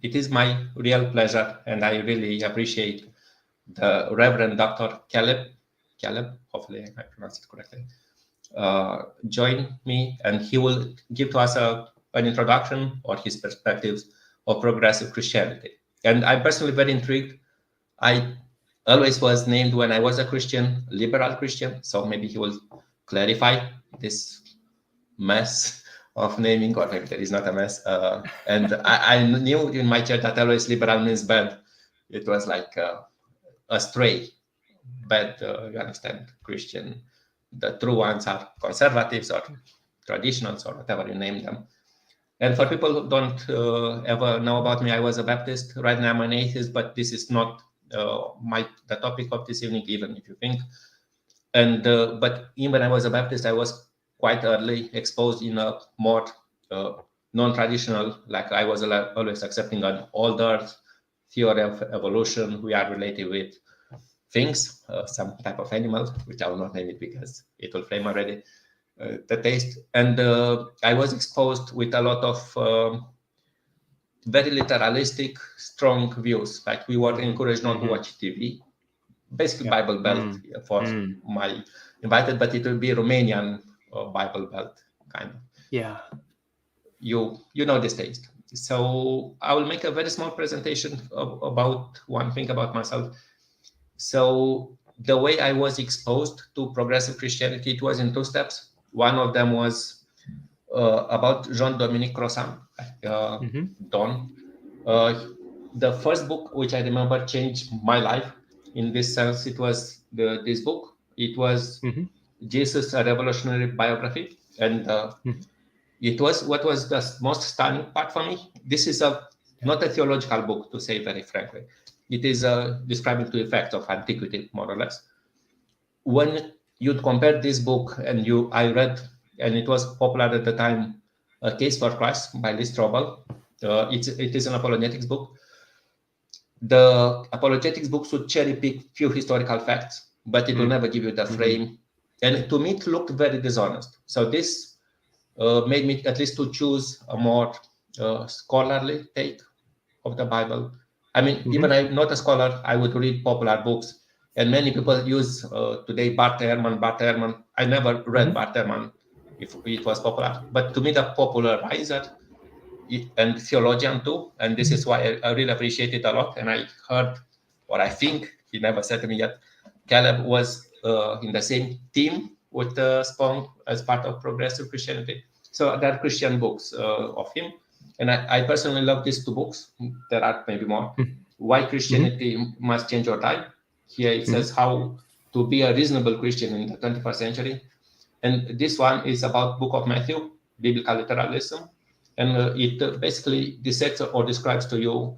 It is my real pleasure, and I really appreciate the Reverend Dr. Caleb, hopefully I pronounced it correctly, join me, and he will give to us an introduction or his perspectives of progressive Christianity. And I'm personally very intrigued. I always was named, when I was a Christian, liberal Christian, so maybe he will clarify this mess of naming, or maybe there is not a mess. And I knew in my church that always liberal means bad. It was like a stray, bad, you understand, Christian. The true ones are conservatives or traditionals or whatever you name them. And for people who don't ever know about me, I was a Baptist. Right now I'm an atheist, but this is not the topic of this evening, even if you think. And but even when I was a Baptist, I was quite early exposed in a more non-traditional, like I was always accepting an older theory of evolution. We are related with things, some type of animal, which I will not name it because it will flame already the taste. And I was exposed with a lot of very literalistic, strong views. Like we were encouraged not to watch TV. Basically, Bible Belt for my invited, but it will be Romanian Bible Belt kind of. Yeah. You know this taste. So I will make a very small presentation about one thing about myself. So the way I was exposed to progressive Christianity, it was in two steps. One of them was about Jean-Dominique Crossan, Don. The first book which I remember changed my life in this sense. It was this book. It was Jesus, a Revolutionary Biography. And it was what was the most stunning part for me. This is not a theological book, to say very frankly. It is describing the effects of antiquity, more or less. When you'd compare this book and I read, and it was popular at the time, A Case for Christ by Lee Strobel. It is an apologetics book. The apologetics books would cherry pick few historical facts, but it will never give you the frame. And to me, it looked very dishonest. So this made me at least to choose a more scholarly take of the Bible. I mean, even I'm not a scholar, I would read popular books. And many people use today Bart Ehrman. I never read Bart Ehrman if it was popular. But to me, the popularizer and theologian too, and this is why I really appreciate it a lot. And I heard, or I think, he never said to me yet, Caleb was in the same team with Spong as part of progressive Christianity. So there are Christian books of him. And I personally love these two books. There are maybe more. Why Christianity Must Change Your Time. Here it says how to be a reasonable Christian in the 21st century. And this one is about Book of Matthew, biblical literalism. And it basically dissects or describes to you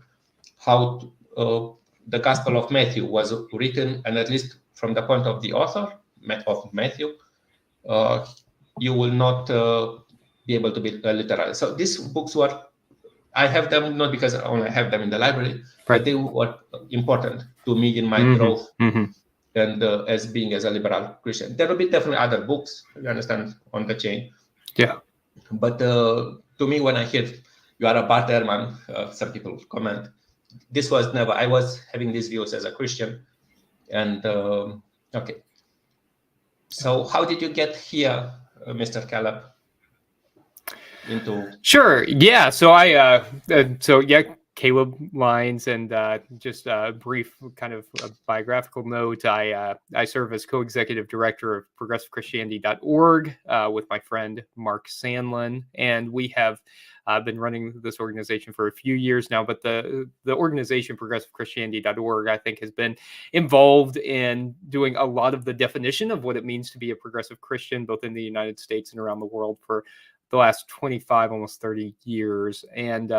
how the Gospel of Matthew was written, and at least from the point of the author of Matthew, you will not be able to be literal. So these books were, I have them not because I only have them in the library, but they were important to me in my growth and as a liberal Christian. There will be definitely other books, you understand, on the chain. Yeah. But to me, when I hear you are a Bart Ehrman, some people comment, this was never, I was having these views as a Christian. And okay. So how did you get here, Mr. Caleb? Sure. Yeah. So Caleb Lines, and just a brief kind of biographical note. I serve as co-executive director of progressivechristianity.org with my friend Mark Sandlin, and we have been running this organization for a few years now. But the organization progressivechristianity.org, I think, has been involved in doing a lot of the definition of what it means to be a progressive Christian, both in the United States and around the world, for the last 25, almost 30 years. And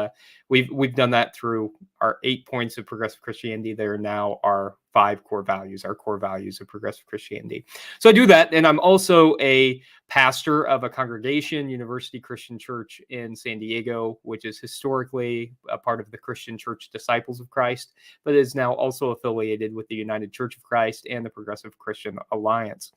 we've done that through our 8 points of progressive Christianity. They are now our 5 core values, our core values of progressive Christianity. So I do that. And I'm also a pastor of a congregation, University Christian Church in San Diego, which is historically a part of the Christian Church Disciples of Christ, but is now also affiliated with the United Church of Christ and the Progressive Christian Alliance.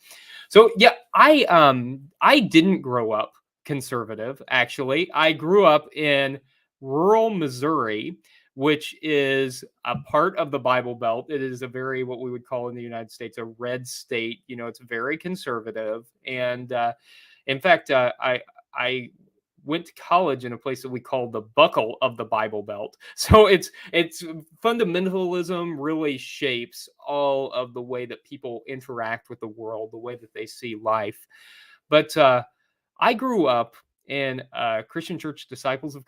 So yeah, I didn't grow up conservative. Actually, I grew up in rural Missouri, which is a part of the Bible Belt. It is a very, what we would call in the United States, a red state. You know, it's very conservative. And in fact, I went to college in a place that we call the buckle of the Bible Belt. So it's fundamentalism really shapes all of the way that people interact with the world, the way that they see life. But I grew up in Christian Church Disciples of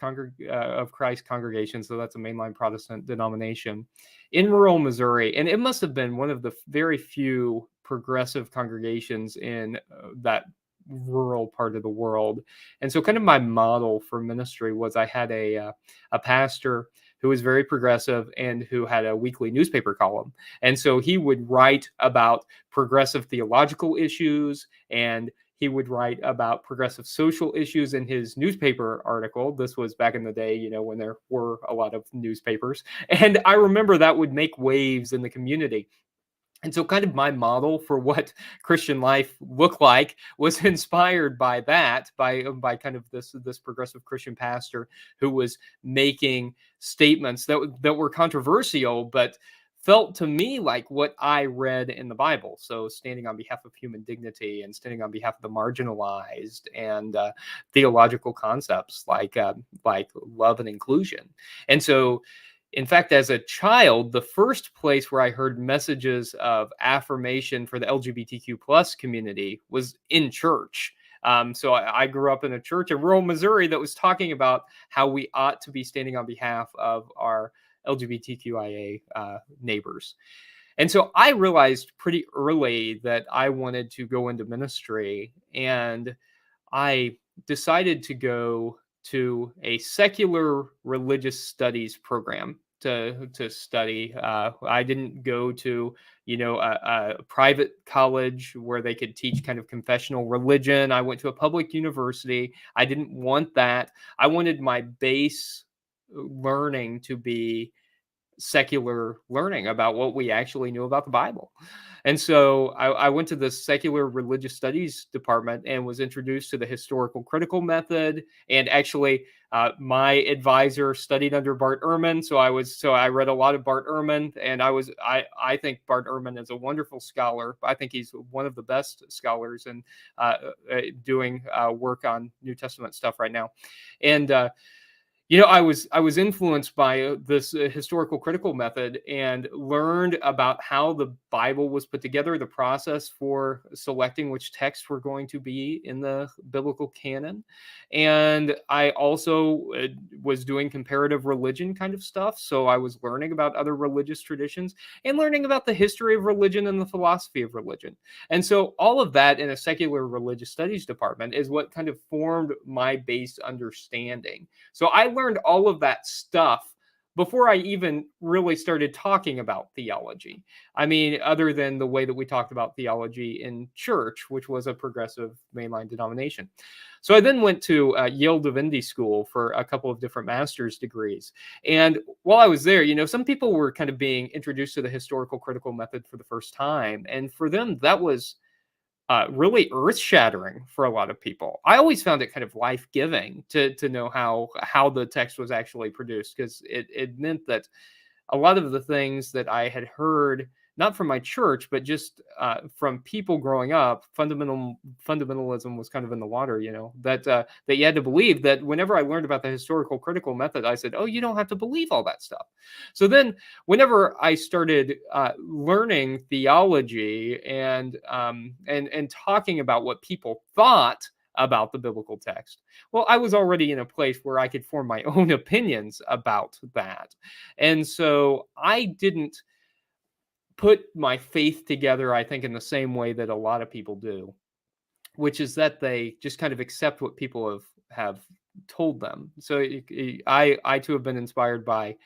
Christ congregation, so that's a mainline Protestant denomination in rural Missouri, and it must have been one of the very few progressive congregations in that rural part of the world. And so, kind of my model for ministry was I had a pastor who was very progressive and who had a weekly newspaper column, and so he would write about progressive theological issues, and he would write about progressive social issues in his newspaper article. This was back in the day, you know, when there were a lot of newspapers. And I remember that would make waves in the community. And so kind of my model for what Christian life looked like was inspired by that, by kind of this progressive Christian pastor who was making statements that were controversial, but felt to me like what I read in the Bible. So standing on behalf of human dignity and standing on behalf of the marginalized, and theological concepts like love and inclusion. And so, in fact, as a child, the first place where I heard messages of affirmation for the LGBTQ plus community was in church. So I grew up in a church in rural Missouri that was talking about how we ought to be standing on behalf of our LGBTQIA neighbors. And so I realized pretty early that I wanted to go into ministry, and I decided to go to a secular religious studies program to study. I didn't go to, you know, a private college where they could teach kind of confessional religion. I went to a public university. I didn't want that. I wanted my base learning to be secular learning about what we actually knew about the Bible. And so I went to the secular religious studies department and was introduced to the historical critical method. And actually, my advisor studied under Bart Ehrman. So I read a lot of Bart Ehrman, and I think Bart Ehrman is a wonderful scholar. I think he's one of the best scholars in doing work on New Testament stuff right now. And you know, I was influenced by this historical critical method and learned about how the Bible was put together, the process for selecting which texts were going to be in the biblical canon. And I also was doing comparative religion kind of stuff. So I was learning about other religious traditions and learning about the history of religion and the philosophy of religion. And so all of that in a secular religious studies department is what kind of formed my base understanding. So I learned all of that stuff before I even really started talking about theology. I mean, other than the way that we talked about theology in church, which was a progressive mainline denomination. So I then went to Yale Divinity School for a couple of different master's degrees. And while I was there, you know, some people were kind of being introduced to the historical critical method for the first time. And for them, that was really earth-shattering for a lot of people. I always found it kind of life-giving to know how the text was actually produced, because it meant that a lot of the things that I had heard, not from my church, but just from people growing up, fundamentalism was kind of in the water, you know, that you had to believe that. Whenever I learned about the historical critical method, I said, oh, you don't have to believe all that stuff. So then whenever I started learning theology and talking about what people thought about the biblical text, well, I was already in a place where I could form my own opinions about that. And so I didn't put my faith together, I think, in the same way that a lot of people do, which is that they just kind of accept what people have told them. So I too have been inspired by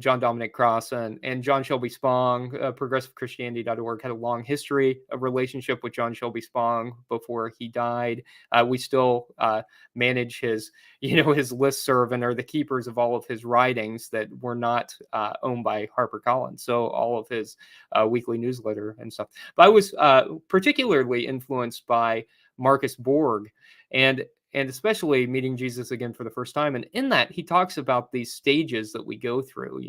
John Dominic Cross and John Shelby Spong. ProgressiveChristianity.org had a long history of relationship with John Shelby Spong before he died. We still manage his listserv and are the keepers of all of his writings that were not owned by HarperCollins. So all of his weekly newsletter and stuff. But I was particularly influenced by Marcus Borg. And and especially meeting Jesus again for the first time. And in that, he talks about these stages that we go through,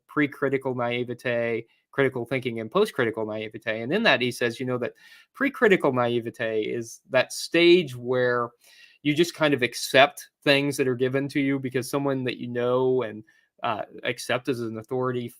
pre-critical naivete, critical thinking, and post-critical naivete. And in that, he says, that pre-critical naivete is that stage where you just kind of accept things that are given to you because someone that and accept as an authority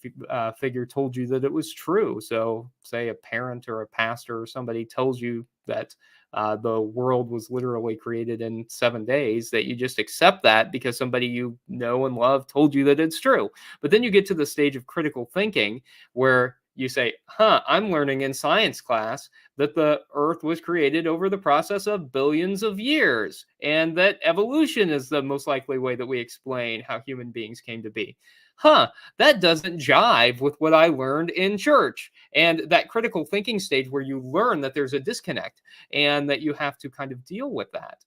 figure told you that it was true. So say a parent or a pastor or somebody tells you that the world was literally created in 7 days, that you just accept that because somebody you know and love told you that it's true. But then you get to the stage of critical thinking where you say, I'm learning in science class that the earth was created over the process of billions of years, and that evolution is the most likely way that we explain how human beings came to be. That doesn't jive with what I learned in church. And that critical thinking stage where you learn that there's a disconnect and that you have to kind of deal with that.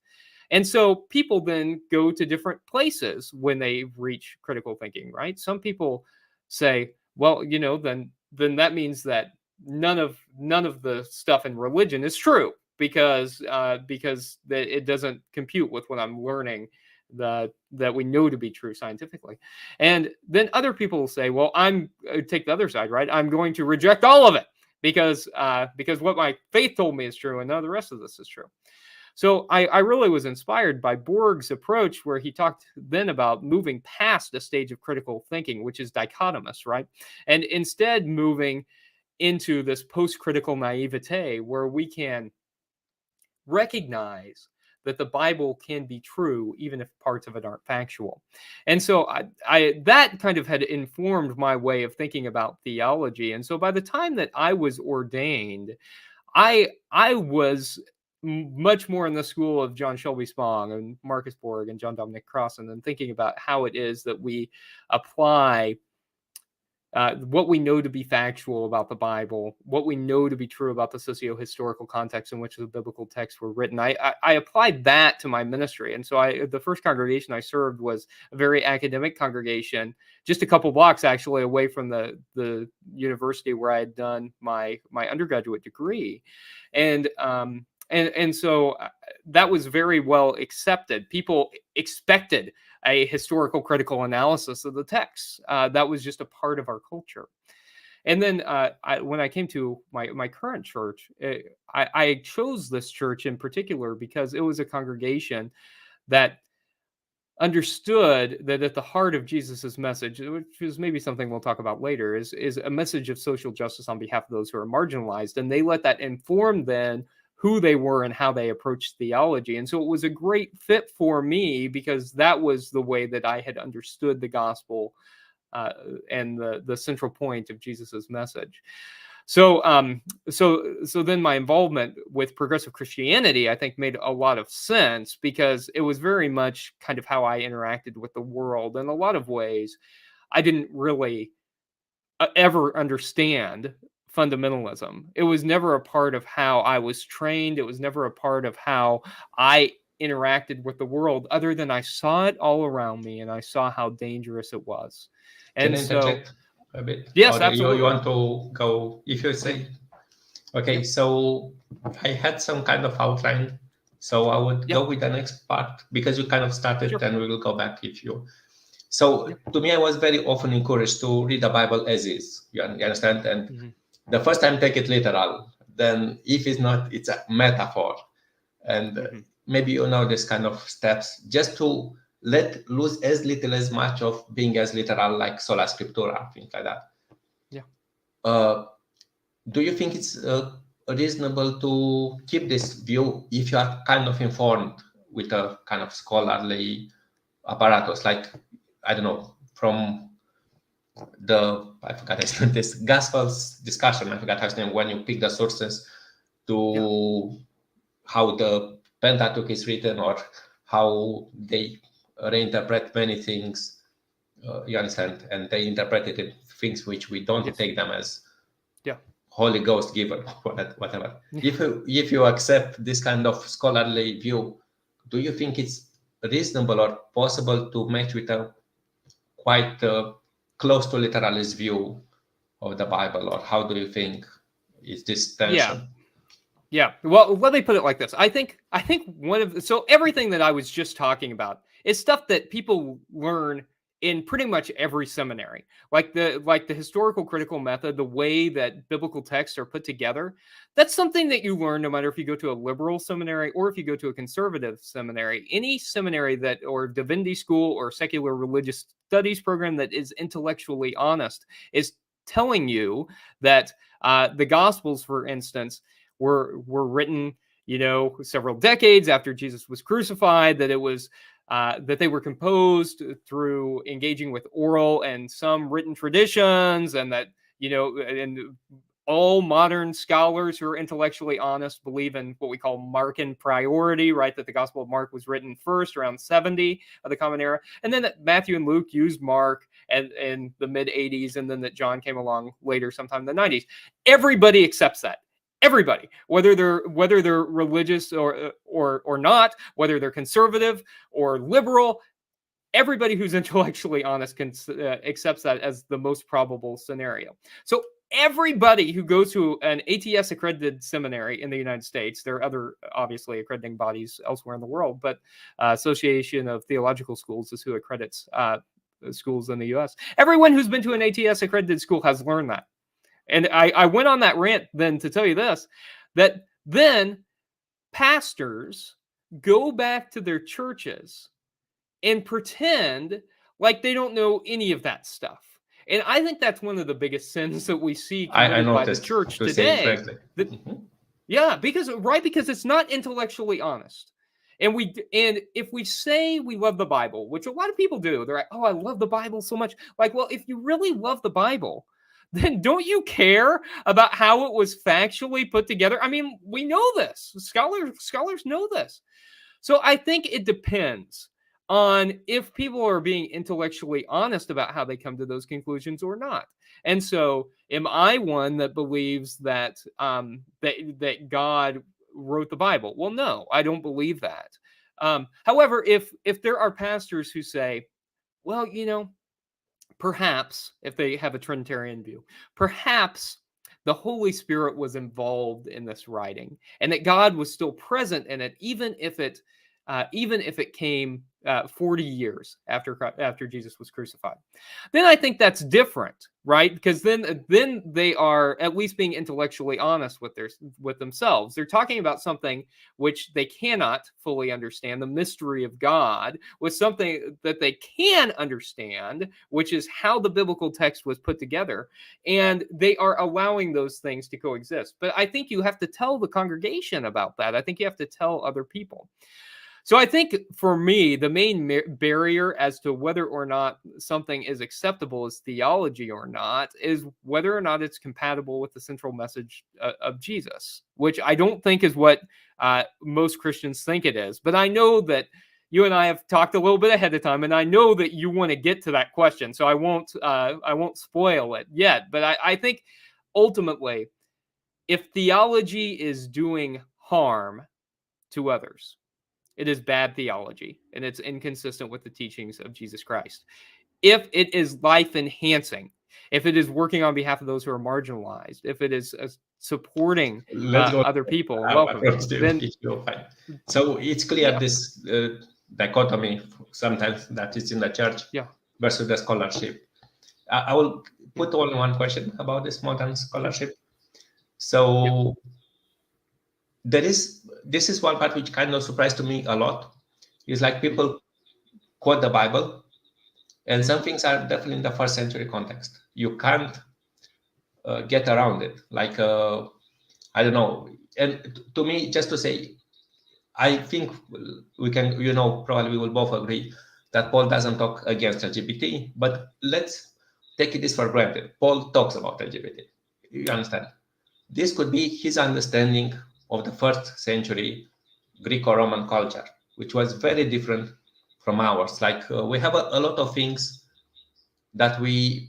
And so people then go to different places when they reach critical thinking, right? Some people say, well, then that means that none of the stuff in religion is true because it doesn't compute with what I'm learning that we know to be true scientifically. And then other people will say, well, take the other side, right? I'm going to reject all of it because what my faith told me is true and none of the rest of this is true. So I really was inspired by Borg's approach, where he talked then about moving past a stage of critical thinking, which is dichotomous, right? And instead moving into this post-critical naivete where we can recognize that the Bible can be true even if parts of it aren't factual. And so I that kind of had informed my way of thinking about theology. And so by the time that I was ordained, I was much more in the school of John Shelby Spong and Marcus Borg and John Dominic Crossan, and thinking about how it is that we apply what we know to be factual about the Bible, what we know to be true about the socio-historical context in which the biblical texts were written. I applied that to my ministry. And so the first congregation I served was a very academic congregation, just a couple blocks actually away from the university where I had done my undergraduate degree. And so that was very well accepted. People expected a historical critical analysis of the texts. That was just a part of our culture. And then when I came to my current church, I chose this church in particular because it was a congregation that understood that at the heart of Jesus's message, which is maybe something we'll talk about later, is a message of social justice on behalf of those who are marginalized. And they let that inform then who they were and how they approached theology. And so it was a great fit for me because that was the way that I had understood the gospel and the central point of Jesus's message. So then my involvement with progressive Christianity, I think, made a lot of sense because it was very much kind of how I interacted with the world. In a lot of ways, I didn't really ever understand fundamentalism. It was never a part of how I was trained. It was never a part of how I interacted with the world, other than I saw it all around me and I saw how dangerous it was. Can And I so, interject a bit? yes, Or absolutely. you want to go? If you say, okay, so I had some kind of outline, so I would go with the next part because you kind of started, and we will go back if you. So to me, I was very often encouraged to read the Bible as is. You understand? And the first time, take it literal. Then, if it's not, it's a metaphor. And maybe you know this kind of steps, just to let loose as little as much of being as literal, like sola scriptura, things like that. Yeah. Do you think it's reasonable to keep this view if you are kind of informed with a kind of scholarly apparatus, like, I don't know, from I forgot this Gospels discussion, I forgot his name, when you pick the sources to how the Pentateuch is written or how they reinterpret many things, you understand, and they interpreted it, things which we don't take them as Holy Ghost given, whatever. If you accept this kind of scholarly view, do you think it's reasonable or possible to match with a quite close to literalist view of the Bible, or how do you think is this tension? Yeah. Well, let me put it like this. I think so everything that I was just talking about is stuff that people learn in pretty much every seminary. Like the historical critical method, the way that biblical texts are put together. That's something that you learn no matter if you go to a liberal seminary or if you go to a conservative seminary. Any seminary that or divinity school or secular religious studies program that is intellectually honest is telling you that the Gospels, for instance, were written, several decades after Jesus was crucified, that it was that they were composed through engaging with oral and some written traditions, and that and all modern scholars who are intellectually honest believe in what we call Markan priority, right? That the Gospel of Mark was written first around 70 of the Common Era, and then that Matthew and Luke used Mark and in the mid 80s, and then that John came along later, sometime in the 90s. Everybody accepts that. Everybody, whether they're religious or not, whether they're conservative or liberal, everybody who's intellectually honest accepts that as the most probable scenario. So everybody who goes to an ATS accredited seminary in the United States, there are other obviously accrediting bodies elsewhere in the world, but Association of Theological Schools is who accredits schools in the U.S. Everyone who's been to an ATS accredited school has learned that. And I went on that rant then to tell you this, that then pastors go back to their churches and pretend like they don't know any of that stuff. And I think that's one of the biggest sins that we see committed by the church today. Yeah, because it's not intellectually honest. And if we say we love the Bible, which a lot of people do, they're like, oh, I love the Bible so much. Like, well, if you really love the Bible, then don't you care about how it was factually put together? I mean, we know this. Scholars know this. So I think it depends on if people are being intellectually honest about how they come to those conclusions or not. And so, am I one that believes that that God wrote the Bible? Well, no, I don't believe that. However, if there are pastors who say, well, perhaps, if they have a Trinitarian view, perhaps the Holy Spirit was involved in this writing, and that God was still present in it, even if it came 40 years after Jesus was crucified. Then I think that's different, right? Because then they are at least being intellectually honest with themselves. They're talking about something which they cannot fully understand, the mystery of God, with something that they can understand, which is how the biblical text was put together, and they are allowing those things to coexist. But I think you have to tell the congregation about that. I think you have to tell other people. So I think for me, the main barrier as to whether or not something is acceptable as theology or not is whether or not it's compatible with the central message of Jesus, which I don't think is what most Christians think it is. But I know that you and I have talked a little bit ahead of time, and I know that you want to get to that question, so I won't spoil it yet. But I think ultimately, if theology is doing harm to others, it is bad theology, and it's inconsistent with the teachings of Jesus Christ. If it is life-enhancing, if it is working on behalf of those who are marginalized, if it is supporting other people, then so it's clear this dichotomy sometimes that is in the church versus the scholarship. I will put only one question about this modern scholarship. So this is one part which kind of surprised to me a lot. It's like people quote the Bible, and some things are definitely in the first century context. You can't get around it. Like I don't know. And to me, just to say, I think we can, probably we will both agree that Paul doesn't talk against LGBT, but let's take this for granted. Paul talks about LGBT. You understand? This could be his understanding of the first century Greco-Roman culture, which was very different from ours. Like we have a lot of things that you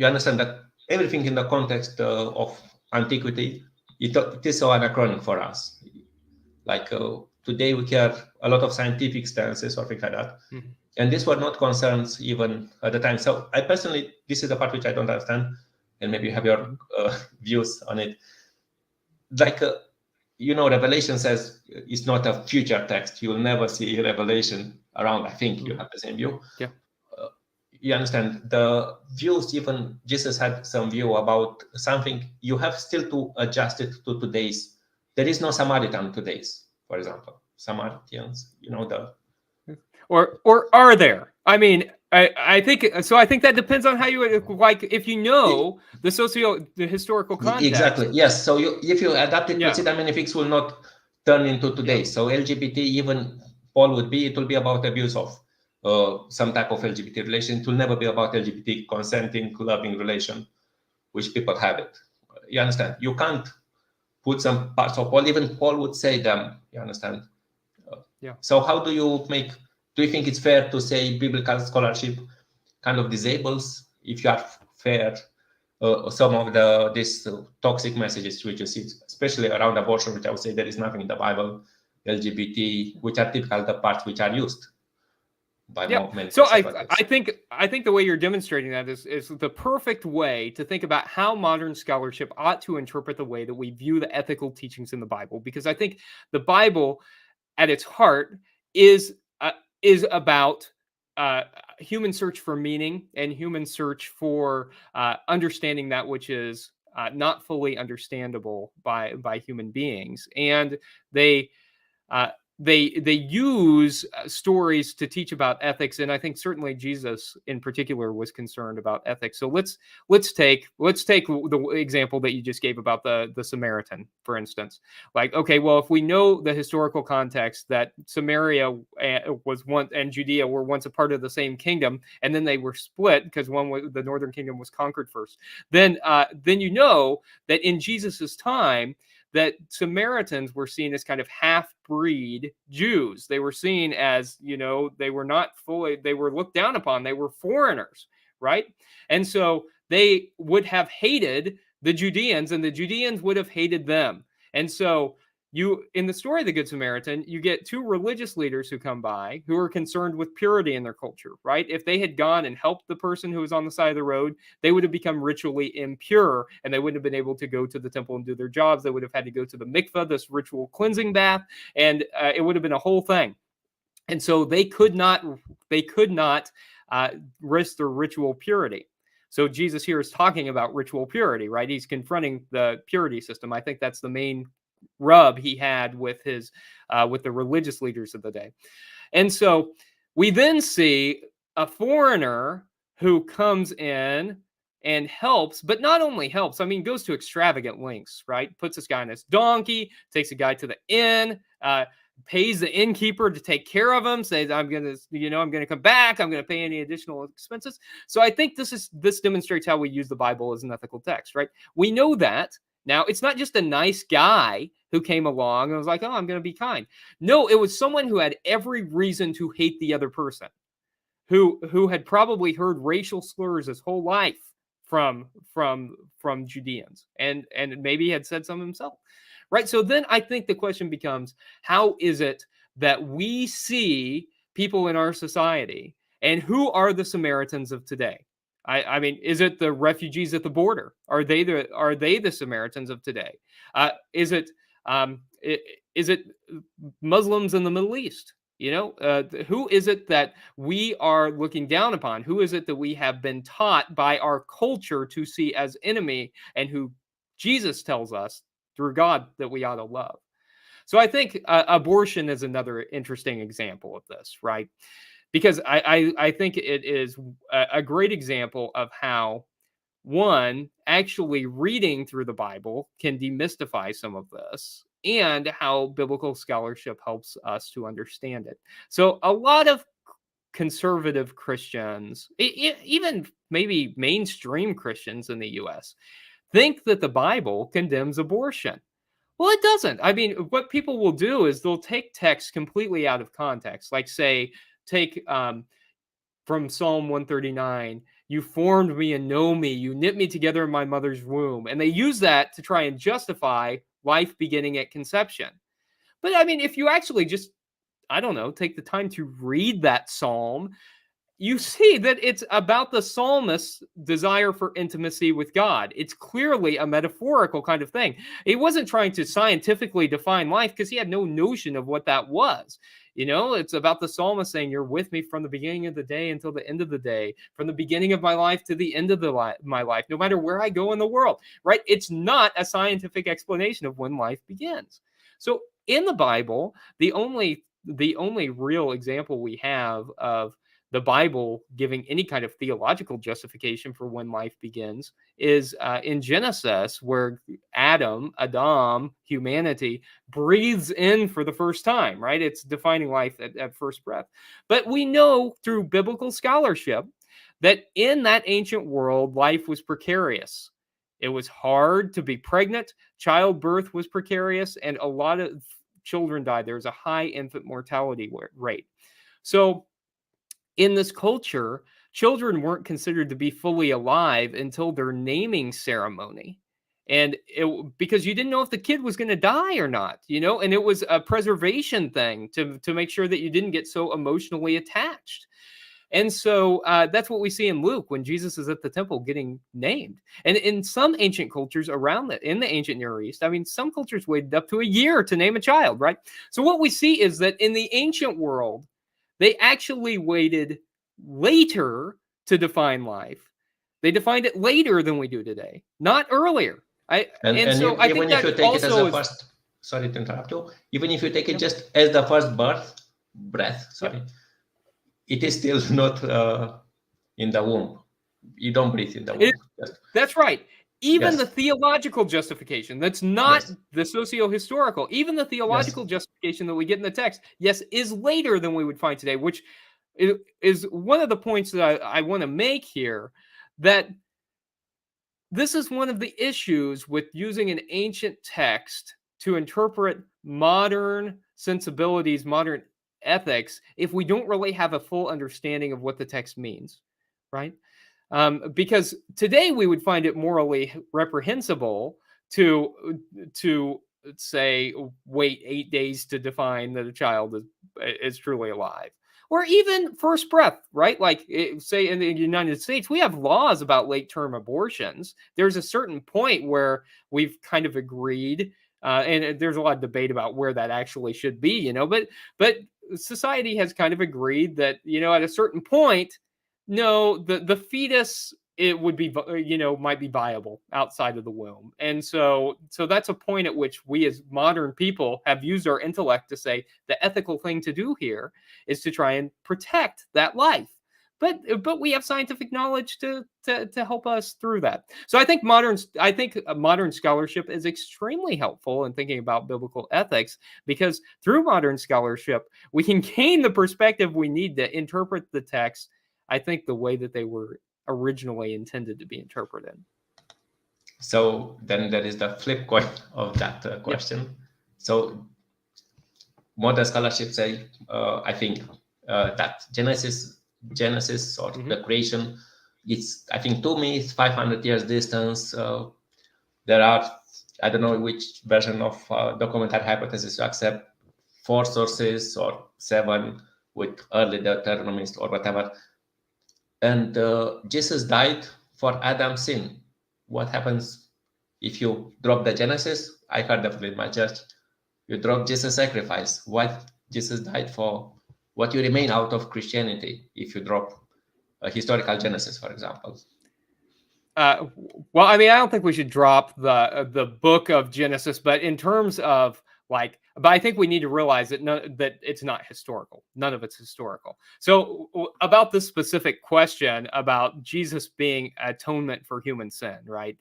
understand that everything in the context of antiquity, it is so anachronic for us. Like today we care a lot of scientific stances or things like that. Mm-hmm. And these were not concerns even at the time. So I personally, this is the part which I don't understand, and maybe you have your views on it. like Revelation says it's not a future text. You'll never see Revelation around. I think you have the same view. Yeah. You understand the views. Even Jesus had some view about something. You have still to adjust it to today's. There is no Samaritan today's, for example. Samaritans, or are there? I mean, I think so. I think that depends on how you like. If you know the historical context. Exactly. Yes. So if you adapt it, Yeah. many things will not turn into today. Yeah. So LGBT, even Paul it will be about abuse of some type of LGBT relation. It will never be about LGBT consenting, loving relation, which people have it. You understand? You can't put some parts of Paul. Even Paul would say them. You understand? Yeah. So how do you think it's fair to say biblical scholarship kind of disables, if you are fair, some of these toxic messages which you see, especially around abortion, which I would say there is nothing in the Bible, LGBT, which are typical the parts which are used by many. So I think the way you're demonstrating that is the perfect way to think about how modern scholarship ought to interpret the way that we view the ethical teachings in the Bible, because I think the Bible at its heart is about human search for meaning and human search for understanding that which is not fully understandable by human beings, and they use stories to teach about ethics, and I think certainly Jesus in particular was concerned about ethics. So let's take the example that you just gave about the Samaritan, for instance. Like, okay, well, if we know the historical context that Samaria was once and Judea were once a part of the same kingdom, and then they were split because the northern kingdom was conquered first, then you know that in Jesus's time, that Samaritans were seen as kind of half-breed Jews. They were seen as, they were not fully, they were looked down upon. They were foreigners, right? And so they would have hated the Judeans, and the Judeans would have hated them. And so in the story of the Good Samaritan, you get two religious leaders who come by who are concerned with purity in their culture, right? If they had gone and helped the person who was on the side of the road, they would have become ritually impure, and they wouldn't have been able to go to the temple and do their jobs. They would have had to go to the mikveh, this ritual cleansing bath, and it would have been a whole thing. And so they could not risk their ritual purity. So Jesus here is talking about ritual purity, right? He's confronting the purity system. I think that's the main rub he had with the religious leaders of the day. And so we then see a foreigner who comes in and helps, but not only helps, goes to extravagant lengths, right? Puts this guy on his donkey, takes a guy to the inn, pays the innkeeper to take care of him, says, I'm going to come back. I'm going to pay any additional expenses. So I think this demonstrates how we use the Bible as an ethical text, right? We know that. Now, it's not just a nice guy who came along and was like, oh, I'm going to be kind. No, it was someone who had every reason to hate the other person, who had probably heard racial slurs his whole life from Judeans, and maybe had said some himself, right? So then I think the question becomes, how is it that we see people in our society, and who are the Samaritans of today? I mean, is it the refugees at the border? Are they the Samaritans of today? Is it Muslims in the Middle East? Who is it that we are looking down upon? Who is it that we have been taught by our culture to see as enemy, and who Jesus tells us through God that we ought to love? So I think abortion is another interesting example of this, right? Because I think it is a great example of how one actually reading through the Bible can demystify some of this, and how biblical scholarship helps us to understand it. So a lot of conservative Christians, even maybe mainstream Christians in the US, think that the Bible condemns abortion. Well, it doesn't. I mean, what people will do is they'll take text completely out of context. Like, say, take from Psalm 139, you formed me and know me. You knit me together in my mother's womb. And they use that to try and justify life beginning at conception. But I mean, if you actually just, I don't know, take the time to read that psalm, you see that it's about the psalmist's desire for intimacy with God. It's clearly a metaphorical kind of thing. He wasn't trying to scientifically define life because he had no notion of what that was. It's about the psalmist saying, you're with me from the beginning of the day until the end of the day, from the beginning of my life to the end of my life, no matter where I go in the world, right? It's not a scientific explanation of when life begins. So in the Bible, the only real example we have of the Bible giving any kind of theological justification for when life begins is in Genesis, where Adam, humanity, breathes in for the first time, right? It's defining life at first breath. But we know through biblical scholarship that in that ancient world, life was precarious. It was hard to be pregnant. Childbirth was precarious, and a lot of children died. There was a high infant mortality rate. So in this culture, children weren't considered to be fully alive until their naming ceremony. And because you didn't know if the kid was going to die or not, and it was a preservation thing to make sure that you didn't get so emotionally attached. And so that's what we see in Luke when Jesus is at the temple getting named. And in some ancient cultures in the ancient Near East, some cultures waited up to a year to name a child, right? So what we see is that in the ancient world, they actually waited later to define life. They defined it later than we do today, not earlier. I think even if that you take it as also the first, sorry to interrupt you, even if you take it just as the first breath, it is still not in the womb. You don't breathe in the womb. That's right. Even the theological justification, that's not the socio-historical, even the theological justification that we get in the text, is later than we would find today, which is one of the points that I want to make here, that this is one of the issues with using an ancient text to interpret modern sensibilities, modern ethics, if we don't really have a full understanding of what the text means, right? Because today we would find it morally reprehensible to say, wait 8 days to define that a child is truly alive. Or even first breath, right? Like, say in the United States, we have laws about late-term abortions. There's a certain point where we've kind of agreed, and there's a lot of debate about where that actually should be, but society has kind of agreed that, at a certain point, no, the fetus, it would be, might be viable outside of the womb. And so that's a point at which we as modern people have used our intellect to say the ethical thing to do here is to try and protect that life. But we have scientific knowledge to help us through that. So I think modern scholarship is extremely helpful in thinking about biblical ethics, because through modern scholarship, we can gain the perspective we need to interpret the text, I think, the way that they were originally intended to be interpreted. So then there is the flip coin of that question. Yep. So modern scholarship say, I think that Genesis or the creation, it's, I think, to me, it's 500 years distance. There are, I don't know which version of documentary hypothesis you accept, 4 sources or 7 with early Deuteronomists or whatever. And Jesus died for Adam's sin. What happens if you drop the Genesis? I heard of it in my church. You drop Jesus' sacrifice. What Jesus died for, what you remain out of Christianity if you drop a historical Genesis, for example. Well, I don't think we should drop the book of Genesis, but in terms of but I think we need to realize that that it's not historical. None of it's historical. So about this specific question about Jesus being atonement for human sin, right?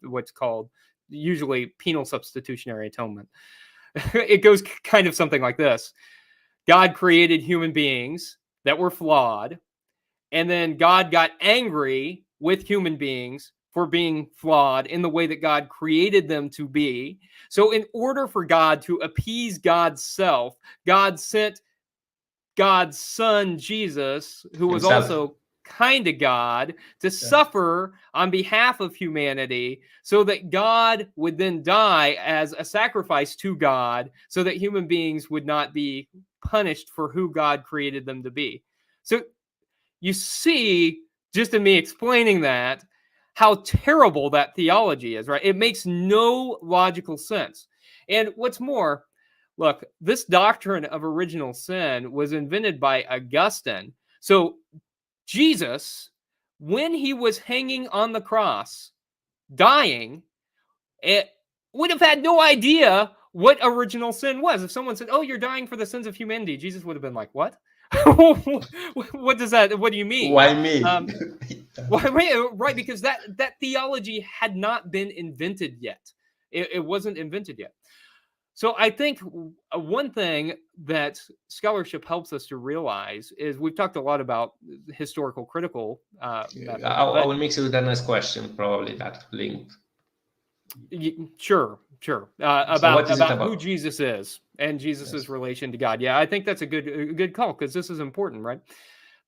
What's called usually penal substitutionary atonement. It goes kind of something like this. God created human beings that were flawed, and then God got angry with human beings for being flawed in the way that God created them to be. So in order for God to appease God's self, God sent God's son, Jesus, who was also kind of God, to suffer on behalf of humanity so that God would then die as a sacrifice to God so that human beings would not be punished for who God created them to be. So you see, just in me explaining that, how terrible that theology is, right? It makes no logical sense. And what's more, look, this doctrine of original sin was invented by Augustine. So Jesus, when he was hanging on the cross, dying, it would have had no idea what original sin was. If someone said, "Oh, you're dying for the sins of humanity," Jesus would have been like, "What? What does that? What do you mean?" Why me? Right, because that theology had not been invented yet. It wasn't invented yet. So I think one thing that scholarship helps us to realize is we've talked a lot about historical critical method, I but will mix it with the next question, probably that link. Sure. So About what is it who about? Jesus is and Jesus's Yes. relation to God. Yeah, I think that's a good call because this is important, right?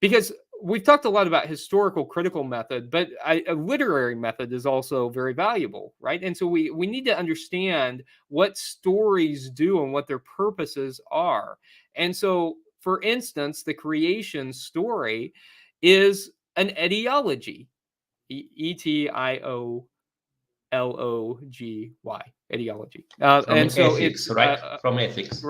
Because we've talked a lot about historical critical method, but a literary method is also very valuable, right? And so we need to understand what stories do and what their purposes are. And so, for instance, the creation story is an etiology, Etiology, etiology. From And so ethics, it's right? From ethics.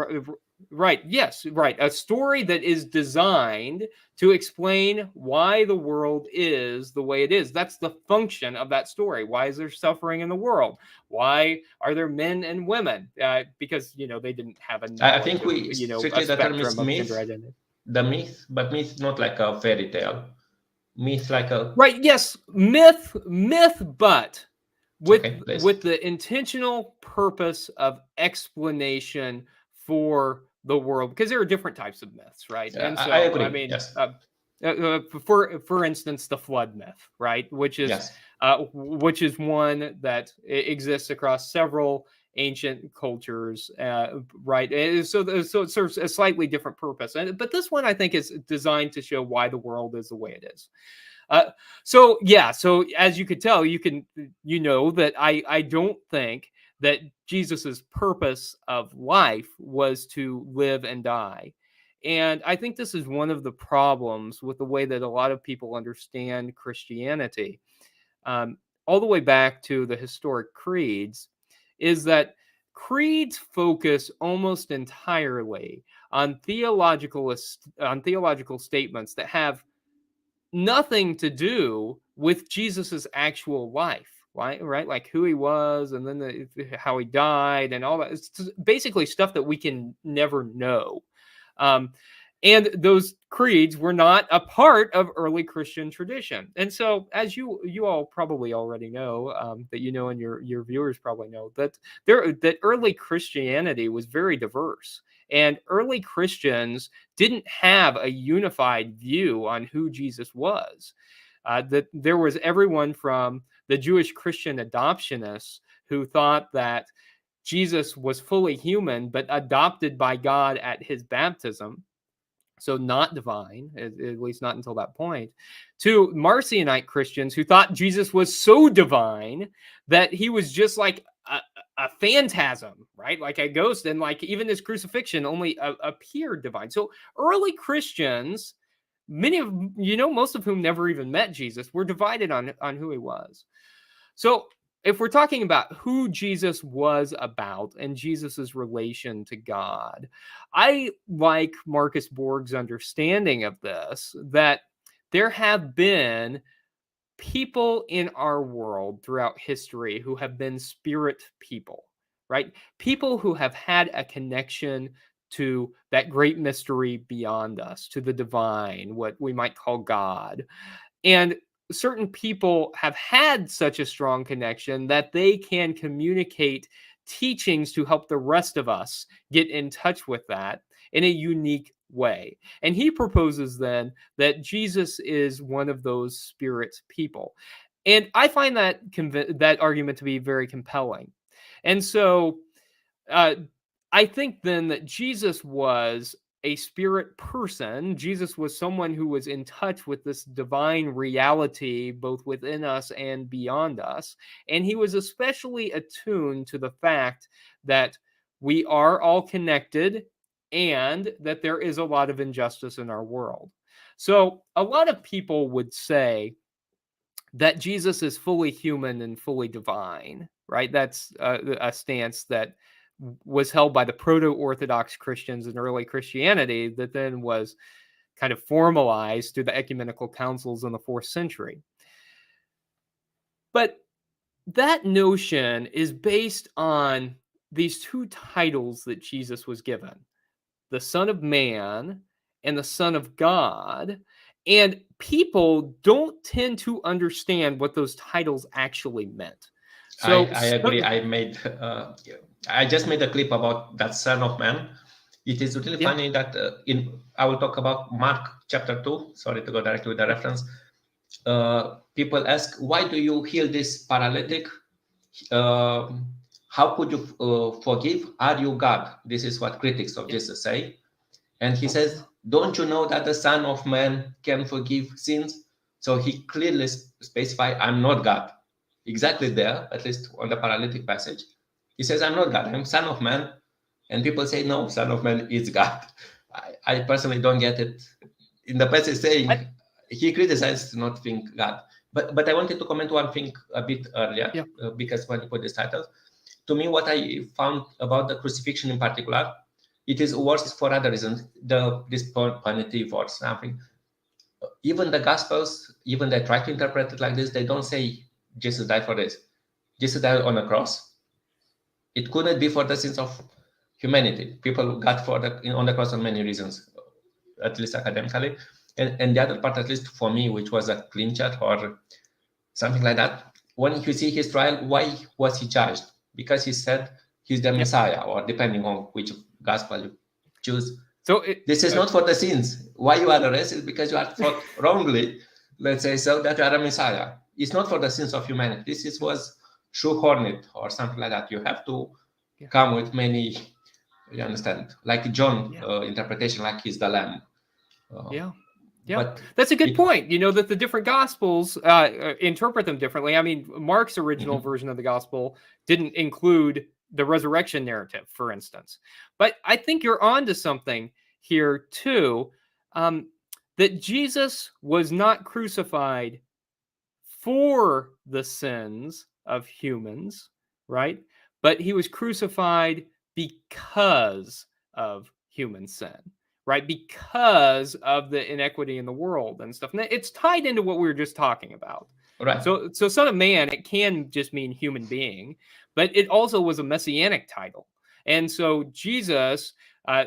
right. Yes, right. A story that is designed to explain why the world is the way it is. That's the function of that story. Why is there suffering in the world? Why are there men and women? Because they didn't have a I knowledge think of we a strictly the term is spectrum of gender myth, identity. the myth, but myth not like a fairy tale. Myth like a Right. Yes. Myth, but okay, please. with the intentional purpose of explanation for the world, because there are different types of myths, right? And I so I agree. mean, Yes. for instance, the flood myth, right, which is Yes. one that exists across several ancient cultures, right? So it serves a slightly different purpose, but this one I think is designed to show why the world is the way it is. So as you could tell, that I don't think that Jesus's purpose of life was to live and die. And I think this is one of the problems with the way that a lot of people understand Christianity, all the way back to the historic creeds, is that creeds focus almost entirely on theological statements that have nothing to do with Jesus's actual life, right? Like who he was, and then how he died, and all that. It's basically stuff that we can never know. Um, and those creeds were not a part of early Christian tradition. And so, as you all probably already know, and your viewers probably know, that early Christianity was very diverse, and early Christians didn't have a unified view on who Jesus was. That there was everyone from the Jewish Christian adoptionists who thought that Jesus was fully human but adopted by God at his baptism, so not divine, at least not until that point, to Marcionite Christians who thought Jesus was so divine that he was just like a phantasm, right? Like a ghost, and like even his crucifixion only appeared divine. So early Christians, most of whom never even met Jesus, were divided on who he was. So if we're talking about who Jesus was about and Jesus's relation to God, I like Marcus Borg's understanding of this, that there have been people in our world throughout history who have been spirit people, right? People who have had a connection to that great mystery beyond us, to the divine, what we might call God. And certain people have had such a strong connection that they can communicate teachings to help the rest of us get in touch with that in a unique way. And he proposes then that Jesus is one of those spirit people. And I find that argument to be very compelling. And so uh, I think then that Jesus was a spirit person. Jesus was someone who was in touch with this divine reality, both within us and beyond us. And he was especially attuned to the fact that we are all connected and that there is a lot of injustice in our world. So a lot of people would say that Jesus is fully human and fully divine, right? That's a stance that was held by the proto-Orthodox Christians in early Christianity that then was kind of formalized through the ecumenical councils in the 4th century. But that notion is based on these two titles that Jesus was given, the Son of Man and the Son of God. And people don't tend to understand what those titles actually meant. So I agree. I just made a clip about that Son of Man. It is really Yeah. funny that I will talk about Mark chapter 2. Sorry to go directly with the reference. People ask, why do you heal this paralytic? How could you forgive? Are you God? This is what critics of Jesus say. And he says, don't you know that the Son of Man can forgive sins? So he clearly specifies, I'm not God. Exactly there, at least on the paralytic passage. He says, I'm not God, I'm Son of Man. And people say, no, Son of Man is God. I personally don't get it. In the passage saying, he criticized not being God. But I wanted to comment one thing a bit earlier, because when you put this title, to me, what I found about the crucifixion in particular, it is worse for other reasons. This punitive or something. Even the Gospels, even they try to interpret it like this, they don't say Jesus died for this. Jesus died on a cross. It couldn't be for the sins of humanity. People got on the cross on many reasons, at least academically. And the other part, at least for me, which was a clincher or something like that, when you see his trial, why was he charged? Because he said he's the Messiah, or depending on which gospel you choose. So this is not for the sins. Why you are arrested? Because you are thought wrongly, let's say so, that you are a Messiah. It's not for the sins of humanity. This was shoehorned or something like that. You have to come with many, you understand, like John interpretation, like he's the lamb. But that's a good point. You know, that the different gospels interpret them differently. I mean, Mark's original version of the gospel didn't include the resurrection narrative, for instance. But I think you're onto something here too, that Jesus was not crucified for the sins of humans, right? But he was crucified because of human sin, right? Because of the inequity in the world and stuff. And it's tied into what we were just talking about. Right. So Son of Man, it can just mean human being, but it also was a messianic title. And so Jesus,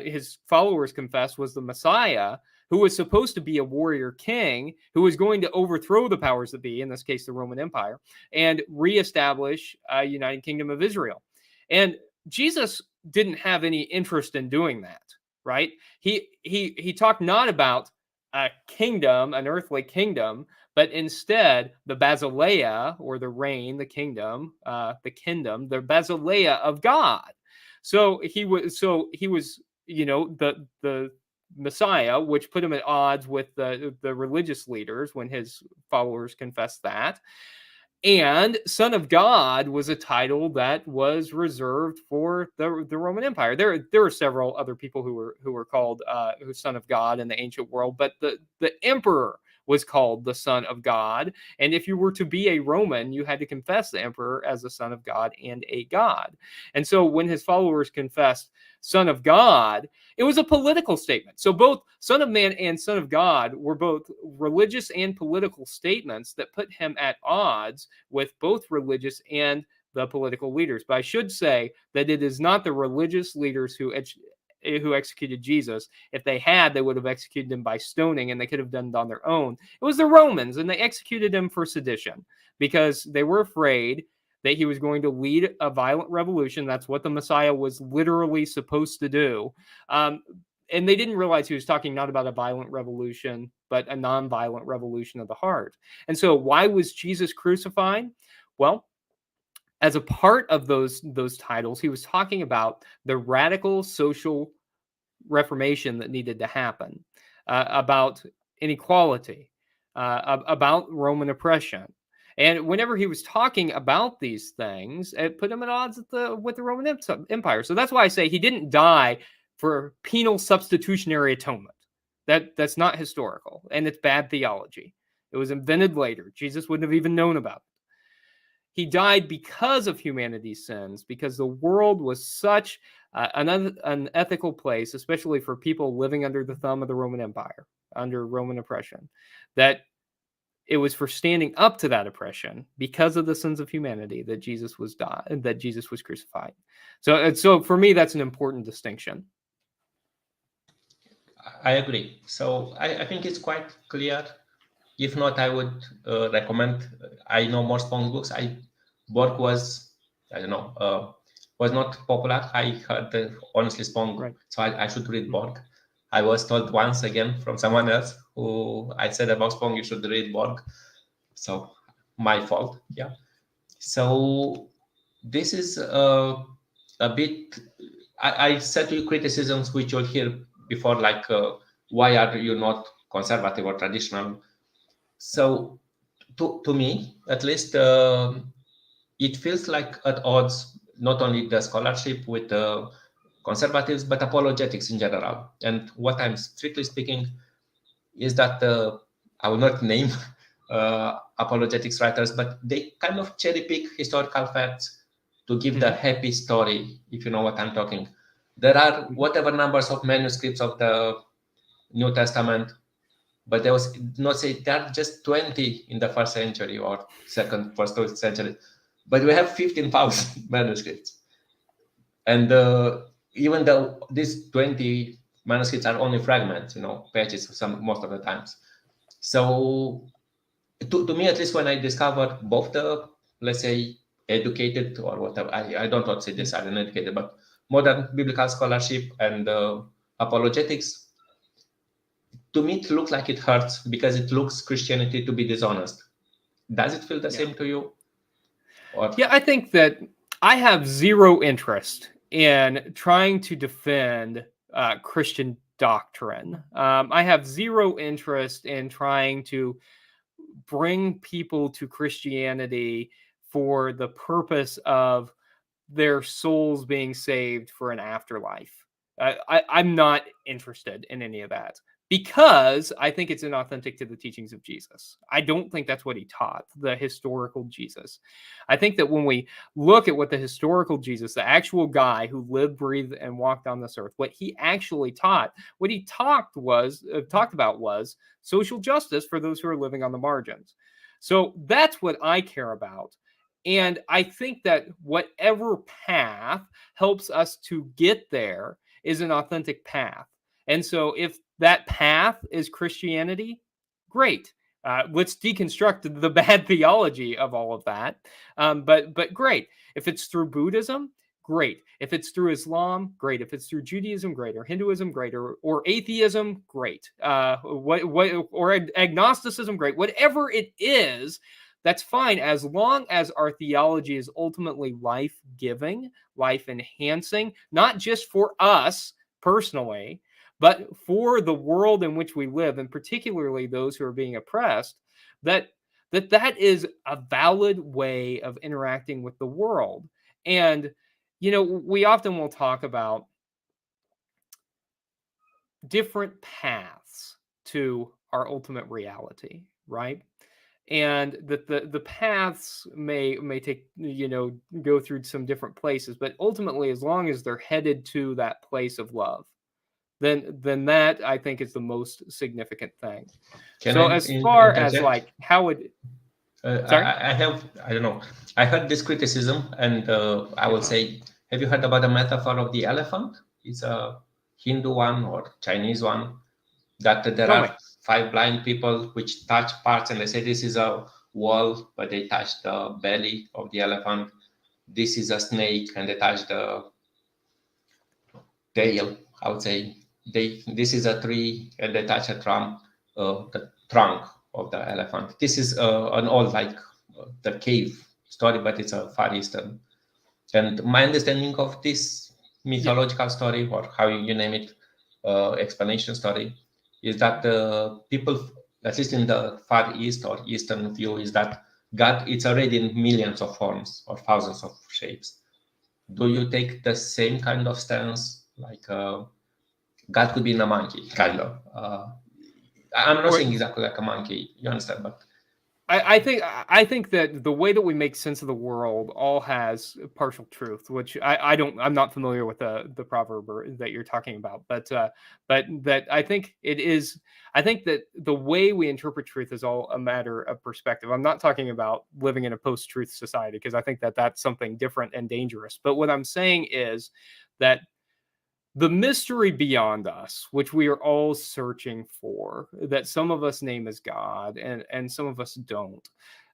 his followers confessed, was the Messiah, who was supposed to be a warrior king, who was going to overthrow the powers that be, in this case, the Roman Empire, and reestablish a united kingdom of Israel. And Jesus didn't have any interest in doing that, right? He talked not about a kingdom, an earthly kingdom, but instead the basileia, or the reign, the kingdom, the basileia of God. So he was, the Messiah, which put him at odds with the religious leaders when his followers confessed that. And Son of God was a title that was reserved for the Roman Empire. There are several other people who were called Son of God in the ancient world, but the emperor was called the Son of God. And if you were to be a Roman, you had to confess the emperor as the Son of God and a God. And so when his followers confessed Son of God, it was a political statement. So both Son of Man and Son of God were both religious and political statements that put him at odds with both religious and the political leaders. But I should say that it is not the religious leaders who executed Jesus. If they had, they would have executed him by stoning, and they could have done it on their own. It was the Romans, and they executed him for sedition because they were afraid that he was going to lead a violent revolution. That's what the Messiah was literally supposed to do. And they didn't realize he was talking not about a violent revolution, but a non-violent revolution of the heart. And so why was Jesus crucified? Well, as a part of those titles, he was talking about the radical social reformation that needed to happen, about inequality, about Roman oppression. And whenever he was talking about these things, it put him at odds with the Roman Empire. So that's why I say he didn't die for penal substitutionary atonement. That's not historical, and it's bad theology. It was invented later. Jesus wouldn't have even known about it. He died because of humanity's sins, because the world was such an unethical place, especially for people living under the thumb of the Roman Empire, under Roman oppression, that it was for standing up to that oppression because of the sins of humanity that Jesus was crucified. So for me, that's an important distinction. I agree. So I think it's quite clear. If not, I would recommend. I know more Spong books. Borg was, I don't know, was not popular. I heard honestly Spong, Right. so I should read Borg. I was told once again from someone else who I said about Spong, you should read Borg. So my fault. Yeah. So this is a bit. I said to you criticisms which you'll hear before, like why are you not conservative or traditional? So to me, at least, it feels like at odds not only the scholarship with the conservatives but apologetics in general. And what I'm strictly speaking is that I will not name apologetics writers, but they kind of cherry pick historical facts to give the happy story, if you know what I'm talking. There are whatever numbers of manuscripts of the New Testament, but there was not say there are just 20 in the first century or first century, but we have 15,000 manuscripts. And even though these 20 manuscripts are only fragments, pages most of the times. So to me, at least, when I discovered both the, let's say, educated or whatever, I don't want to say this, I'm uneducated, but modern biblical scholarship and apologetics, to me, it looks like it hurts because it looks Christianity to be dishonest. Does it feel the same to you? Or... Yeah, I think that I have zero interest in trying to defend Christian doctrine. I have zero interest in trying to bring people to Christianity for the purpose of their souls being saved for an afterlife. I'm not interested in any of that because I think it's inauthentic to the teachings of Jesus. I don't think that's what he taught, the historical Jesus. I think that when we look at what the historical Jesus, the actual guy who lived, breathed, and walked on this earth, what he actually taught, what he talked about was social justice for those who are living on the margins. So that's what I care about. And I think that whatever path helps us to get there is an authentic path. And so if that path is Christianity, great. Let's deconstruct the bad theology of all of that. But great. If it's through Buddhism, great. If it's through Islam, great. If it's through Judaism, great. Or Hinduism, great. Or atheism, great. Or agnosticism, great. Whatever it is, that's fine as long as our theology is ultimately life-giving, life-enhancing, not just for us personally, but for the world in which we live, and particularly those who are being oppressed, that is a valid way of interacting with the world. And, we often will talk about different paths to our ultimate reality, right? And that the paths may take, go through some different places, but ultimately, as long as they're headed to that place of love, then that I think is the most significant thing. As far as like how would I don't know. I heard this criticism, and I would say, have you heard about the metaphor of the elephant? It's a Hindu one or Chinese one, that there are 5 blind people which touch parts, and they say this is a wall, but they touch the belly of the elephant. This is a snake, and they touch the tail. I would say this is a tree, and they touch the trunk of the elephant. This is an old, like the cave story, but it's a Far Eastern. And my understanding of this mythological story, or how you name it, explanation story, is that the people, at least in the Far East or Eastern view, is that God, it's already in millions of forms or thousands of shapes. Do you take the same kind of stance, like God could be in a monkey, kind of. I'm not Or- saying exactly like a monkey, you understand, but I think that the way that we make sense of the world all has partial truth, which I'm not familiar with the proverb that you're talking about, but that I think it is. I think that the way we interpret truth is all a matter of perspective. I'm not talking about living in a post-truth society, because I think that that's something different and dangerous. But what I'm saying is that the mystery beyond us, which we are all searching for, that some of us name as God and some of us don't,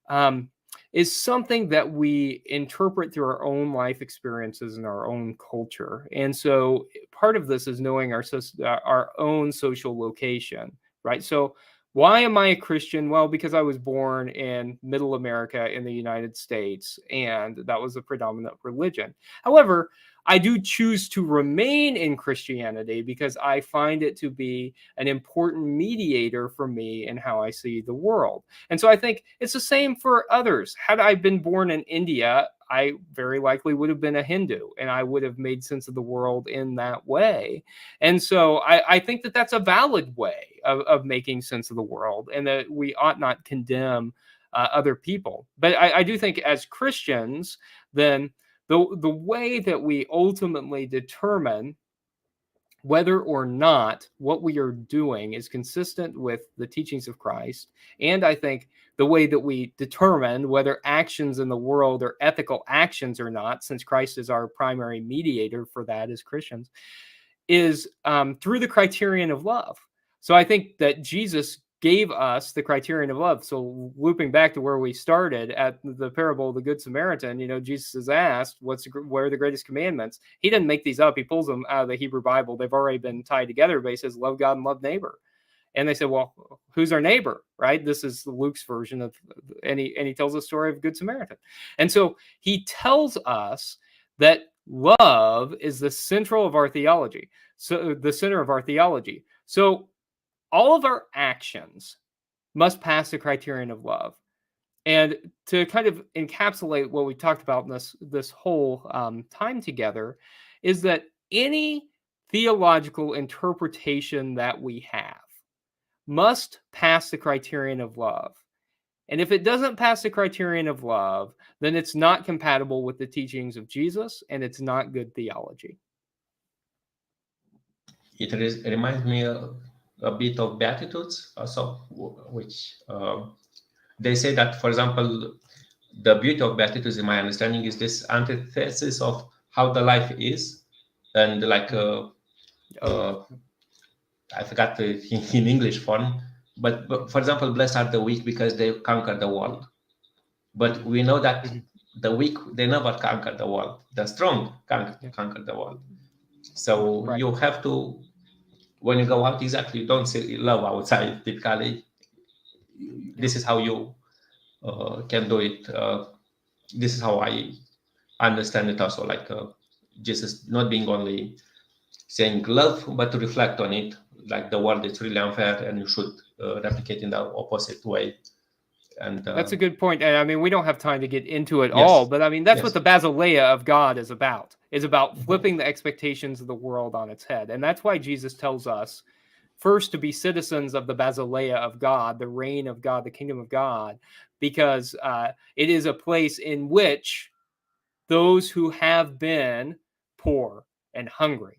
um, is something that we interpret through our own life experiences and our own culture. And so part of this is knowing our own social location, right? So why am I a Christian? Well, because I was born in middle America in the United States, and that was the predominant religion. However, I do choose to remain in Christianity because I find it to be an important mediator for me in how I see the world. And so I think it's the same for others. Had I been born in India, I very likely would have been a Hindu, and I would have made sense of the world in that way. And so I think that that's a valid way of making sense of the world, and that we ought not condemn other people. But I do think as Christians, then the way that we ultimately determine whether or not what we are doing is consistent with the teachings of Christ, and I think the way that we determine whether actions in the world are ethical actions or not, since Christ is our primary mediator for that as Christians, is through the criterion of love. So I think that Jesus gave us the criterion of love. So looping back to where we started at the parable of the Good Samaritan, Jesus is asked, what are the greatest commandments? He didn't make these up. He pulls them out of the Hebrew Bible. They've already been tied together, but he says, love God and love neighbor. And they said, well, who's our neighbor, right? This is Luke's version of, and he tells the story of Good Samaritan. And so he tells us that love is the central of our theology. So the center of our theology. So all of our actions must pass the criterion of love. And to kind of encapsulate what we talked about in this whole time together, is that any theological interpretation that we have must pass the criterion of love. And if it doesn't pass the criterion of love, then it's not compatible with the teachings of Jesus, and it's not good theology. it reminds me a bit of Beatitudes also, which they say that, for example, the beauty of Beatitudes, in my understanding, is this antithesis of how the life is, and like I forgot in English form, but for example, blessed are the weak because they conquer the world. But we know that the weak, they never conquer the world. The strong conquer the world. So Right. you have to, when you go out, exactly, you don't say love outside typically. This is how you can do it. This is how I understand it also, like Jesus not being only saying love, but to reflect on it, like the world is really unfair and you should replicate in the opposite way. And That's a good point. And I mean, we don't have time to get into it all, yes, but I mean, that's yes, what the Basileia of God is about flipping the expectations of the world on its head. And that's why Jesus tells us first to be citizens of the Basileia of God, the reign of God, the kingdom of God, because it is a place in which those who have been poor and hungry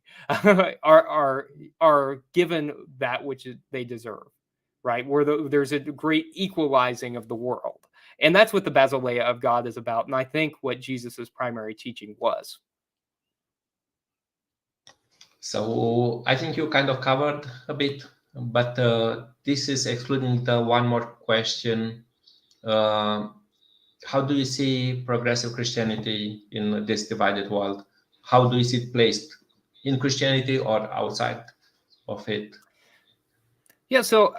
are given that which they deserve, right? Where there's a great equalizing of the world. And that's what the Basileia of God is about. And I think what Jesus's primary teaching was. So I think you kind of covered a bit, but this is excluding the one more question. Uh, how do you see progressive Christianity in this divided world? How do you see it placed in Christianity or outside of it? Yeah, so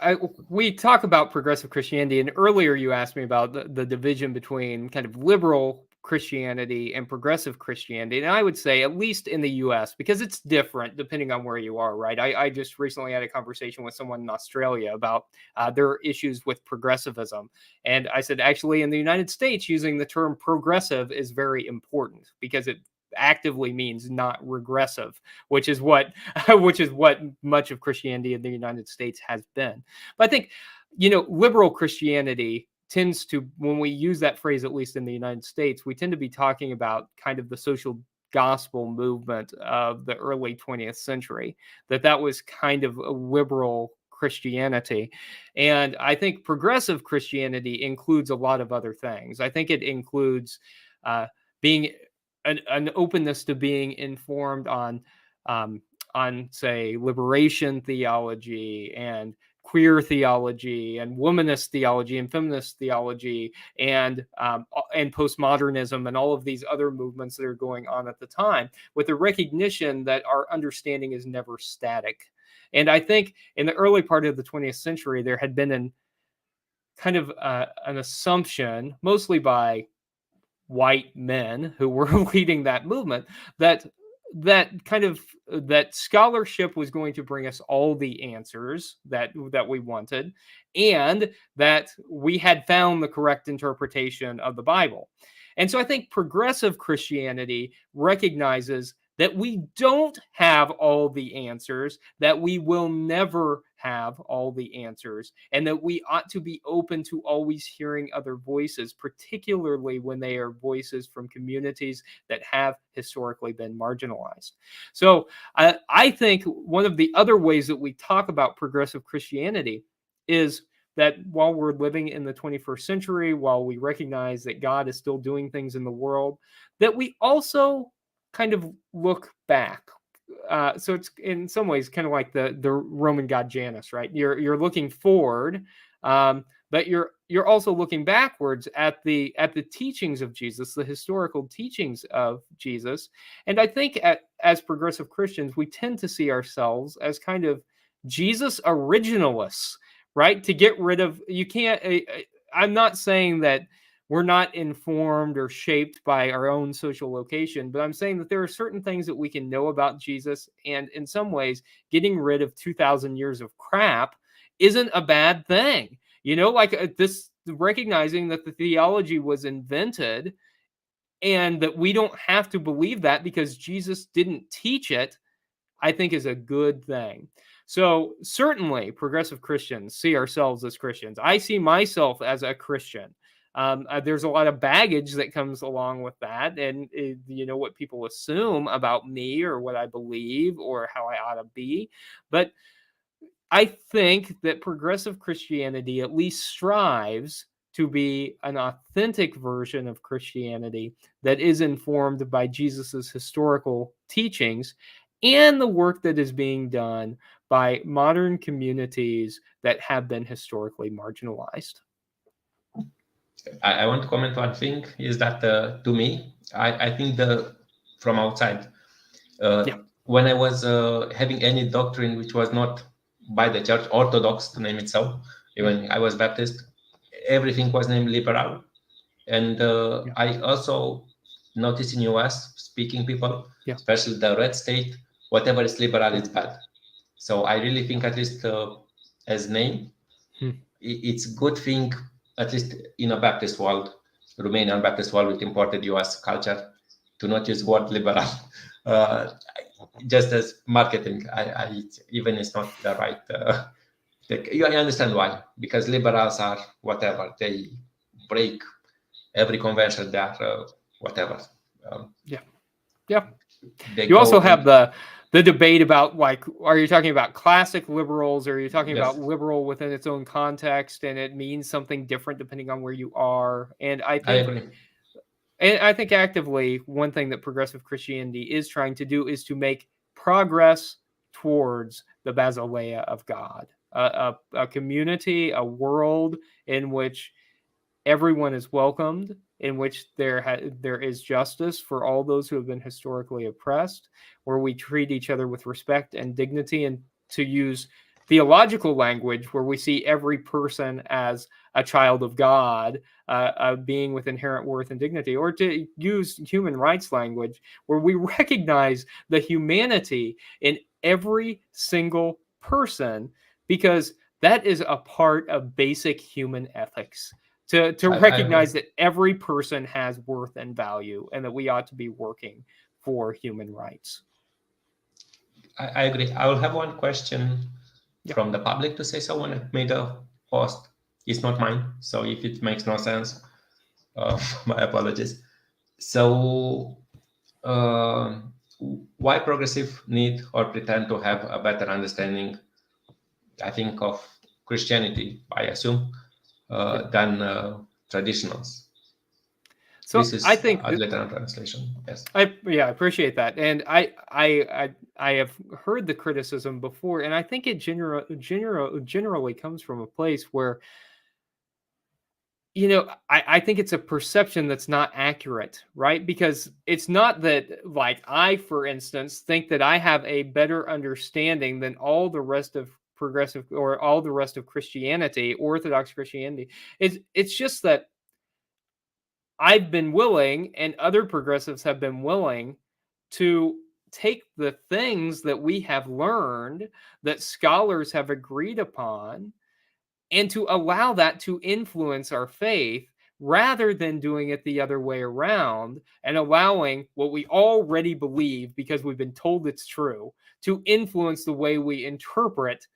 we talk about progressive Christianity, and earlier you asked me about the division between kind of liberal Christianity and progressive Christianity. And I would say, at least in the US, because it's different depending on where you are, right? I just recently had a conversation with someone in Australia about their issues with progressivism. And I said, actually, in the United States, using the term progressive is very important because it actively means not regressive, which is what which is what much of Christianity in the United States has been. But I think, liberal Christianity tends to, when we use that phrase, at least in the United States, we tend to be talking about kind of the social gospel movement of the early 20th century, that was kind of a liberal Christianity. And I think progressive Christianity includes a lot of other things. I think it includes being an openness to being informed on, say, liberation theology and queer theology and womanist theology and feminist theology and postmodernism and all of these other movements that are going on at the time, with the recognition that our understanding is never static. And I think in the early part of the 20th century, there had been an assumption, mostly by white men who were leading that movement, that scholarship was going to bring us all the answers that we wanted, and that we had found the correct interpretation of the Bible. And so I think progressive Christianity recognizes that we don't have all the answers, that we will never have all the answers, and that we ought to be open to always hearing other voices, particularly when they are voices from communities that have historically been marginalized. So I think one of the other ways that we talk about progressive Christianity is that while we're living in the 21st century, while we recognize that God is still doing things in the world, that we also kind of look back. So it's in some ways kind of like the Roman god Janus, right? You're looking forward, but you're also looking backwards at the teachings of Jesus, the historical teachings of Jesus. And I think as progressive Christians, we tend to see ourselves as kind of Jesus originalists, right? To get rid of, you can't, I'm not saying that we're not informed or shaped by our own social location, but I'm saying that there are certain things that we can know about Jesus, and in some ways, getting rid of 2,000 years of crap isn't a bad thing. This, recognizing that the theology was invented and that we don't have to believe that because Jesus didn't teach it, I think is a good thing. So certainly progressive Christians see ourselves as Christians. I see myself as a Christian. There's a lot of baggage that comes along with that, and what people assume about me or what I believe or how I ought to be. But I think that progressive Christianity at least strives to be an authentic version of Christianity that is informed by Jesus's historical teachings and the work that is being done by modern communities that have been historically marginalized. I want to comment one thing is that to me, I think from outside, when I was having any doctrine which was not by the church, Orthodox to name it so, even I was Baptist, everything was named liberal. And I also noticed in US, speaking people, especially the red state, whatever is liberal is bad. So I really think, at least as name, it's a good thing, at least in a Baptist world, Romanian Baptist world with imported US culture, to not use word liberal. Just as marketing, I even it's not the right. You understand why? Because liberals are whatever, they break every convention. They are whatever. You also have the debate about, like, are you talking about classic liberals, or are you talking about liberal within its own context, and it means something different depending on where you are? And I think actively, one thing that progressive Christianity is trying to do is to make progress towards the basileia of God, a community, a world in which everyone is welcomed, in which there is justice for all those who have been historically oppressed, where we treat each other with respect and dignity, and to use theological language, where we see every person as a child of God, a being with inherent worth and dignity, or to use human rights language, where we recognize the humanity in every single person, because that is a part of basic human ethics. To recognize that every person has worth and value, and that we ought to be working for human rights. I agree. I will have one question Yeah. from the public to say so when I made a post. It's not mine, so if it makes no sense, my apologies. So, uh, why progressive need or pretend to have a better understanding, I think, of Christianity, I assume, than traditionals? So This I is think a literal translation. Yes. I appreciate that, and I have heard the criticism before, and I think it generally comes from a place where, I think it's a perception that's not accurate, right? Because it's not that, like, I, for instance, think that I have a better understanding than all the rest of progressive or all the rest of Christianity, Orthodox Christianity. It's just that I've been willing, and other progressives have been willing to take the things that we have learned, that scholars have agreed upon, and to allow that to influence our faith rather than doing it the other way around and allowing what we already believe because we've been told it's true to influence the way we interpret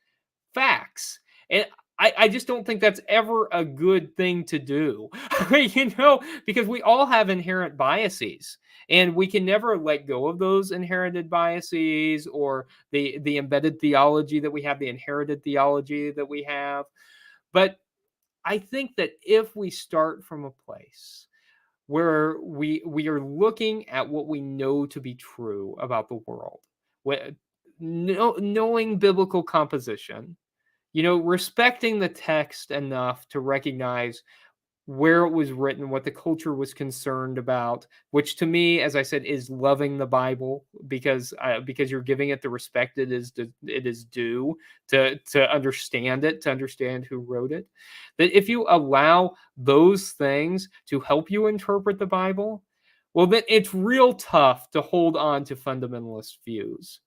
facts. And I just don't think that's ever a good thing to do, because we all have inherent biases and we can never let go of those inherited biases or the embedded theology that we have, the inherited theology that we have. But I think that if we start from a place where we are looking at what we know to be true about the world, knowing biblical composition, respecting the text enough to recognize where it was written, what the culture was concerned about, which to me, as I said, is loving the Bible because you're giving it the respect it is due to understand it, to understand who wrote it. That if you allow those things to help you interpret the Bible, well, then it's real tough to hold on to fundamentalist views.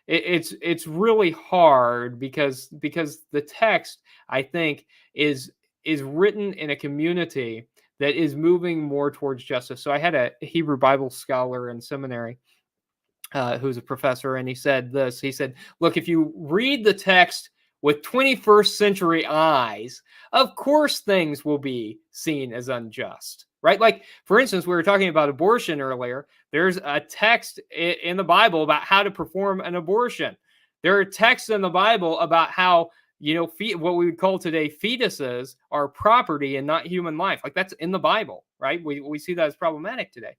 It's really hard because the text, I think, is written in a community that is moving more towards justice. So I had a Hebrew Bible scholar in seminary who's a professor, and he said this. He said, look, if you read the text with 21st century eyes, of course things will be seen as unjust, right? Like, for instance, we were talking about abortion earlier. There's a text in the Bible about how to perform an abortion. There are texts in the Bible about how, what we would call today fetuses are property and not human life. Like, that's in the Bible, right? We see that as problematic today.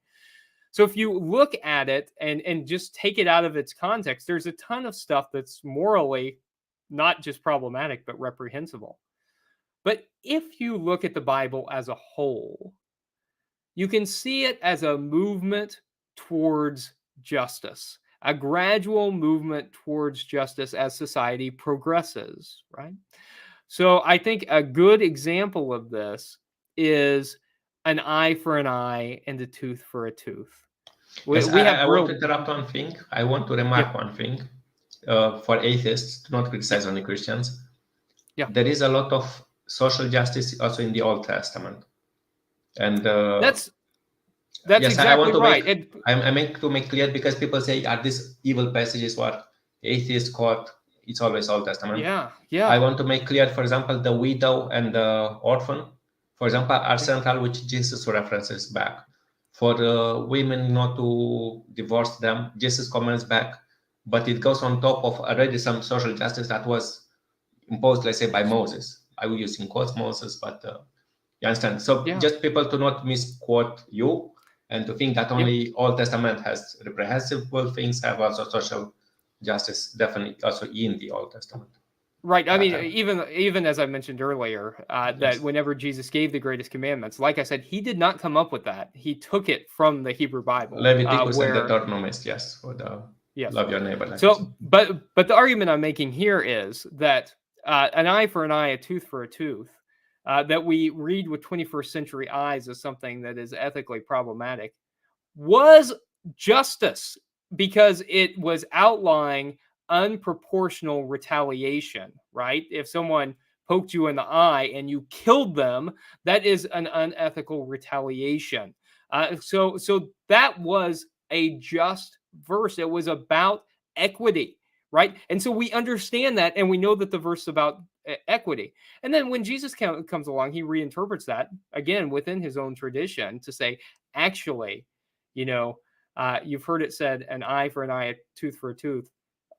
So if you look at it and just take it out of its context, there's a ton of stuff that's morally not just problematic, but reprehensible. But if you look at the Bible as a whole, you can see it as a movement towards justice, a gradual movement towards justice as society progresses, right? So I think a good example of this is an eye for an eye and a tooth for a tooth. Yes, We have I want to interrupt one thing. I want to remark one thing for atheists, to not criticize only Christians. Yeah. There is a lot of social justice also in the Old Testament. And that's yes, exactly I want to right. I make to make clear, because people say, are these evil passages what atheists quote? It's always Old Testament. Yeah. I want to make clear, for example, the widow and the orphan, for example, are central, which Jesus references back. For women not to divorce them, Jesus comments back, but it goes on top of already some social justice that was imposed, let's say, by Moses. I will use in quotes Moses, but you understand. So just people to not misquote you and to think that only Old Testament has reprehensible things, have also social justice, definitely also in the Old Testament. Right. I mean, even as I mentioned earlier, that whenever Jesus gave the greatest commandments, like I said, he did not come up with that. He took it from the Hebrew Bible. Leviticus and Deuteronomy, yes, for the love your neighbor. Like so, but the argument I'm making here is that an eye for an eye, a tooth for a tooth, that we read with 21st century eyes as something that is ethically problematic, was justice because it was outlining unproportional retaliation, right? If someone poked you in the eye and you killed them, that is an unethical retaliation. So that was a just verse. It was about equity, right? And so we understand that, and we know that the verse is about equity. And then when Jesus comes along, he reinterprets that again within his own tradition to say, actually, you've heard it said, an eye for an eye, a tooth for a tooth.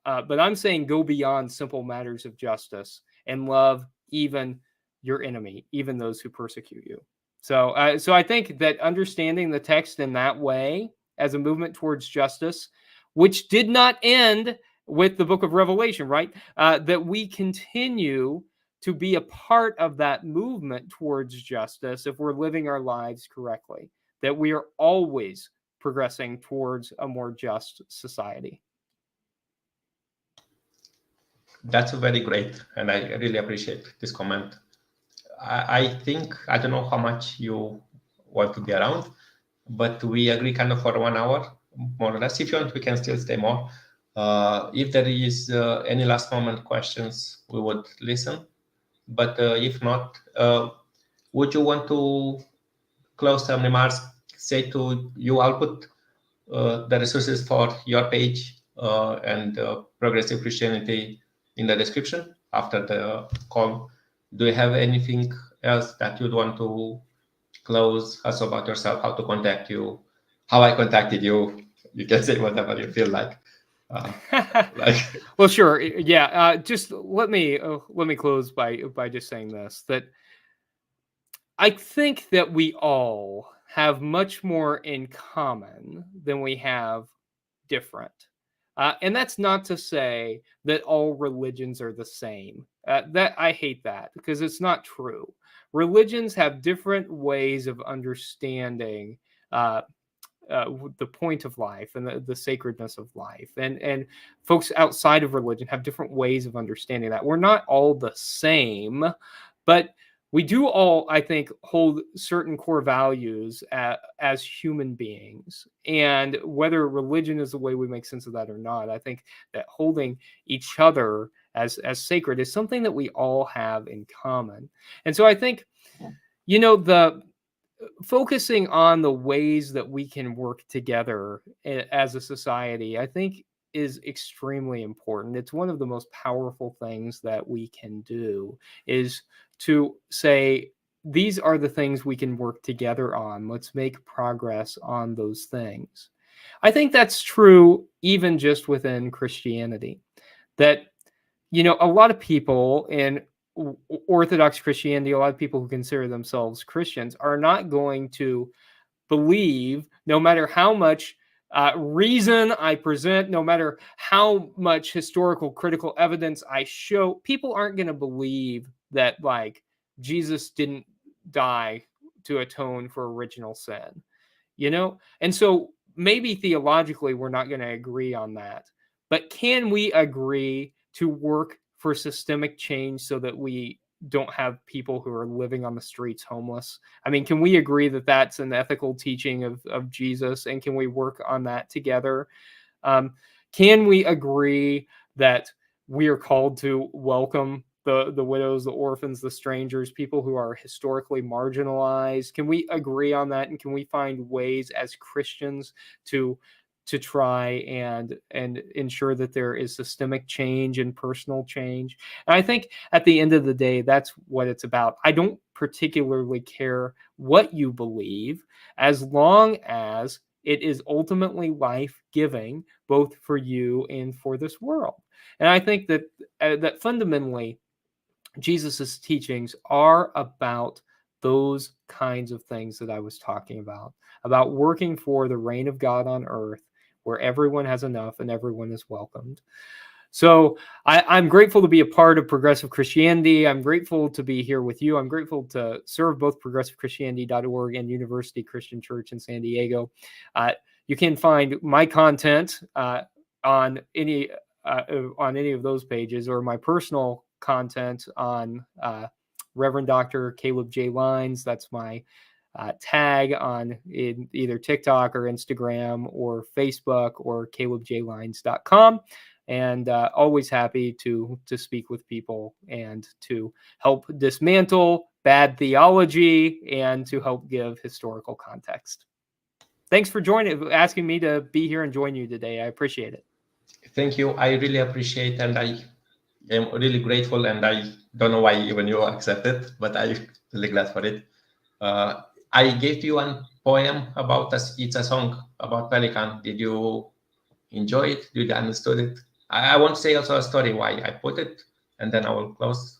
But I'm saying go beyond simple matters of justice and love even your enemy, even those who persecute you. So I think that understanding the text in that way as a movement towards justice, which did not end with the book of Revelation, right? That we continue to be a part of that movement towards justice if we're living our lives correctly, that we are always progressing towards a more just society. That's very great, and I really appreciate this comment. I think, I don't know how much you want to be around, but we agree kind of for 1 hour, more or less. If you want, we can still stay more. If there is any last moment questions, we would listen. But if not, would you want to close some remarks? Say to you, I'll put the resources for your page and Progressive Christianity in the description after the call. Do you have anything else that you'd want to close us about yourself, how to contact you, how I contacted you? You can say whatever you feel like. Well, sure. Yeah. Just let me close by just saying this, that I think that we all have much more in common than we have different. And that's not to say that all religions are the same. That I hate that, because it's not true. Religions have different ways of understanding the point of life and the sacredness of life. And folks outside of religion have different ways of understanding that. We're not all the same, but we do all, I think, hold certain core values as human beings. And whether religion is the way we make sense of that or not, I think that holding each other as sacred is something that we all have in common. And so I think, the focusing on the ways that we can work together as a society, I think, is extremely important. It's one of the most powerful things that we can do, is to say, these are the things we can work together on. Let's make progress on those things. I think that's true even just within Christianity, that, a lot of people in Orthodox Christianity, a lot of people who consider themselves Christians, are not going to believe, no matter how much reason I present, no matter how much historical critical evidence I show, people aren't going to believe that, like, Jesus didn't die to atone for original sin, And so maybe theologically we're not going to agree on that, but can we agree to work for systemic change so that we don't have people who are living on the streets homeless? I mean, can we agree that that's an ethical teaching of Jesus, and can we work on that together? Can we agree that we are called to welcome the widows, the orphans, the strangers, people who are historically marginalized? Can we agree on that? And can we find ways as Christians to try and ensure that there is systemic change and personal change? And I think at the end of the day, that's what it's about. I don't particularly care what you believe, as long as it is ultimately life-giving, both for you and for this world. And I think that that fundamentally, Jesus's teachings are about those kinds of things that I was talking about working for the reign of God on earth, where everyone has enough and everyone is welcomed. So I'm grateful to be a part of Progressive Christianity. I'm grateful to be here with you. I'm grateful to serve both progressivechristianity.org and University Christian Church in San Diego. You can find my content on any of those pages, or my personal content on Reverend Dr. Caleb J. Lines. That's my tag on either TikTok or Instagram or Facebook, or calebjlines.com. And always happy to speak with people and to help dismantle bad theology and to help give historical context. thanks for asking me to be here and join you today. I appreciate it. Thank you. I really appreciate, and I am really grateful, and I don't know why even you accepted, but I'm really glad for it. I gave you one poem about us. It's a song about pelican. Did you enjoy it? Did you understood it? I want to say also a story why I put it, and then I will close.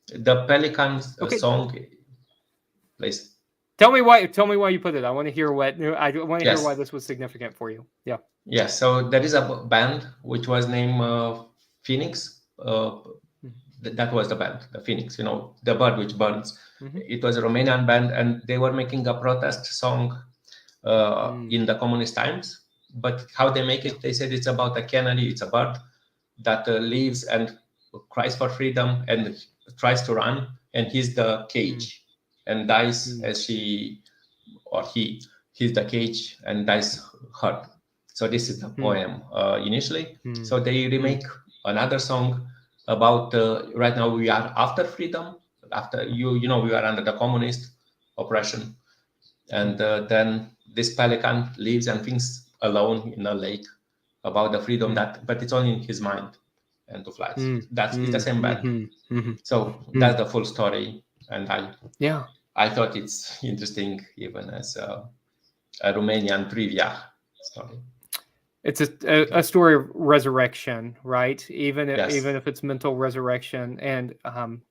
The pelican song, please. Tell me why you put it. I want to hear why Yes. this was significant for you. Yeah. Yes. So there is a band which was named Phoenix. That was the band, the Phoenix. You know, the bird which burns. It was a Romanian band, and they were making a protest song in the communist times. But how they make it, they said it's about a canary. It's a bird that lives and cries for freedom and tries to run, and he's the cage and dies as she or he's the cage and dies hurt. So this is the poem initially. So they remake another song about right now we are after freedom, after you know we are under the communist oppression, and then this pelican lives and thinks alone in a lake about the freedom that, but it's only in his mind and to fly. That's it's the same band. So that's the full story, and I thought it's interesting even as a Romanian trivia story. It's a story of resurrection, right? Even Yes. if it's mental resurrection, and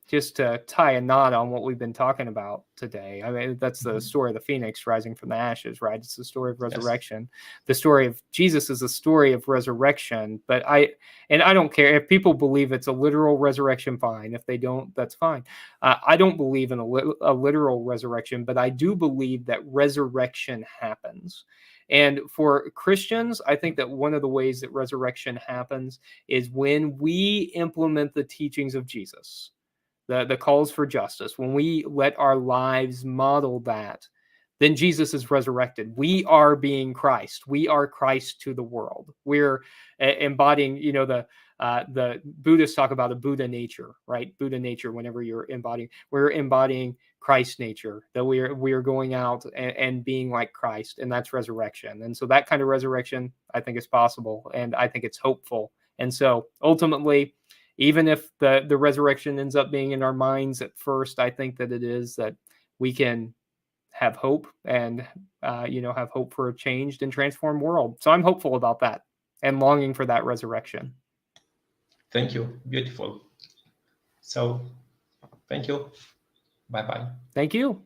just to tie a knot on what we've been talking about today. I mean, that's the story of the phoenix rising from the ashes, right? It's the story of resurrection. Yes. The story of Jesus is a story of resurrection. But I don't care if people believe it's a literal resurrection. Fine. If they don't, that's fine. I don't believe in a literal resurrection, but I do believe that resurrection happens. And for Christians, I think that one of the ways that resurrection happens is when we implement the teachings of Jesus, the calls for justice, when we let our lives model that, then Jesus is resurrected. We are being Christ. We are Christ to the world. We're embodying, the Buddhists talk about a Buddha nature, right? Buddha nature, whenever you're embodying, we're embodying Christ nature, that we are going out and being like Christ, and that's resurrection. And so that kind of resurrection, I think, is possible, and I think it's hopeful. And so ultimately, even if the resurrection ends up being in our minds at first, I think that it is that we can have hope and have hope for a changed and transformed world. So I'm hopeful about that and longing for that resurrection. Thank you. Beautiful. So thank you. Bye-bye. Thank you.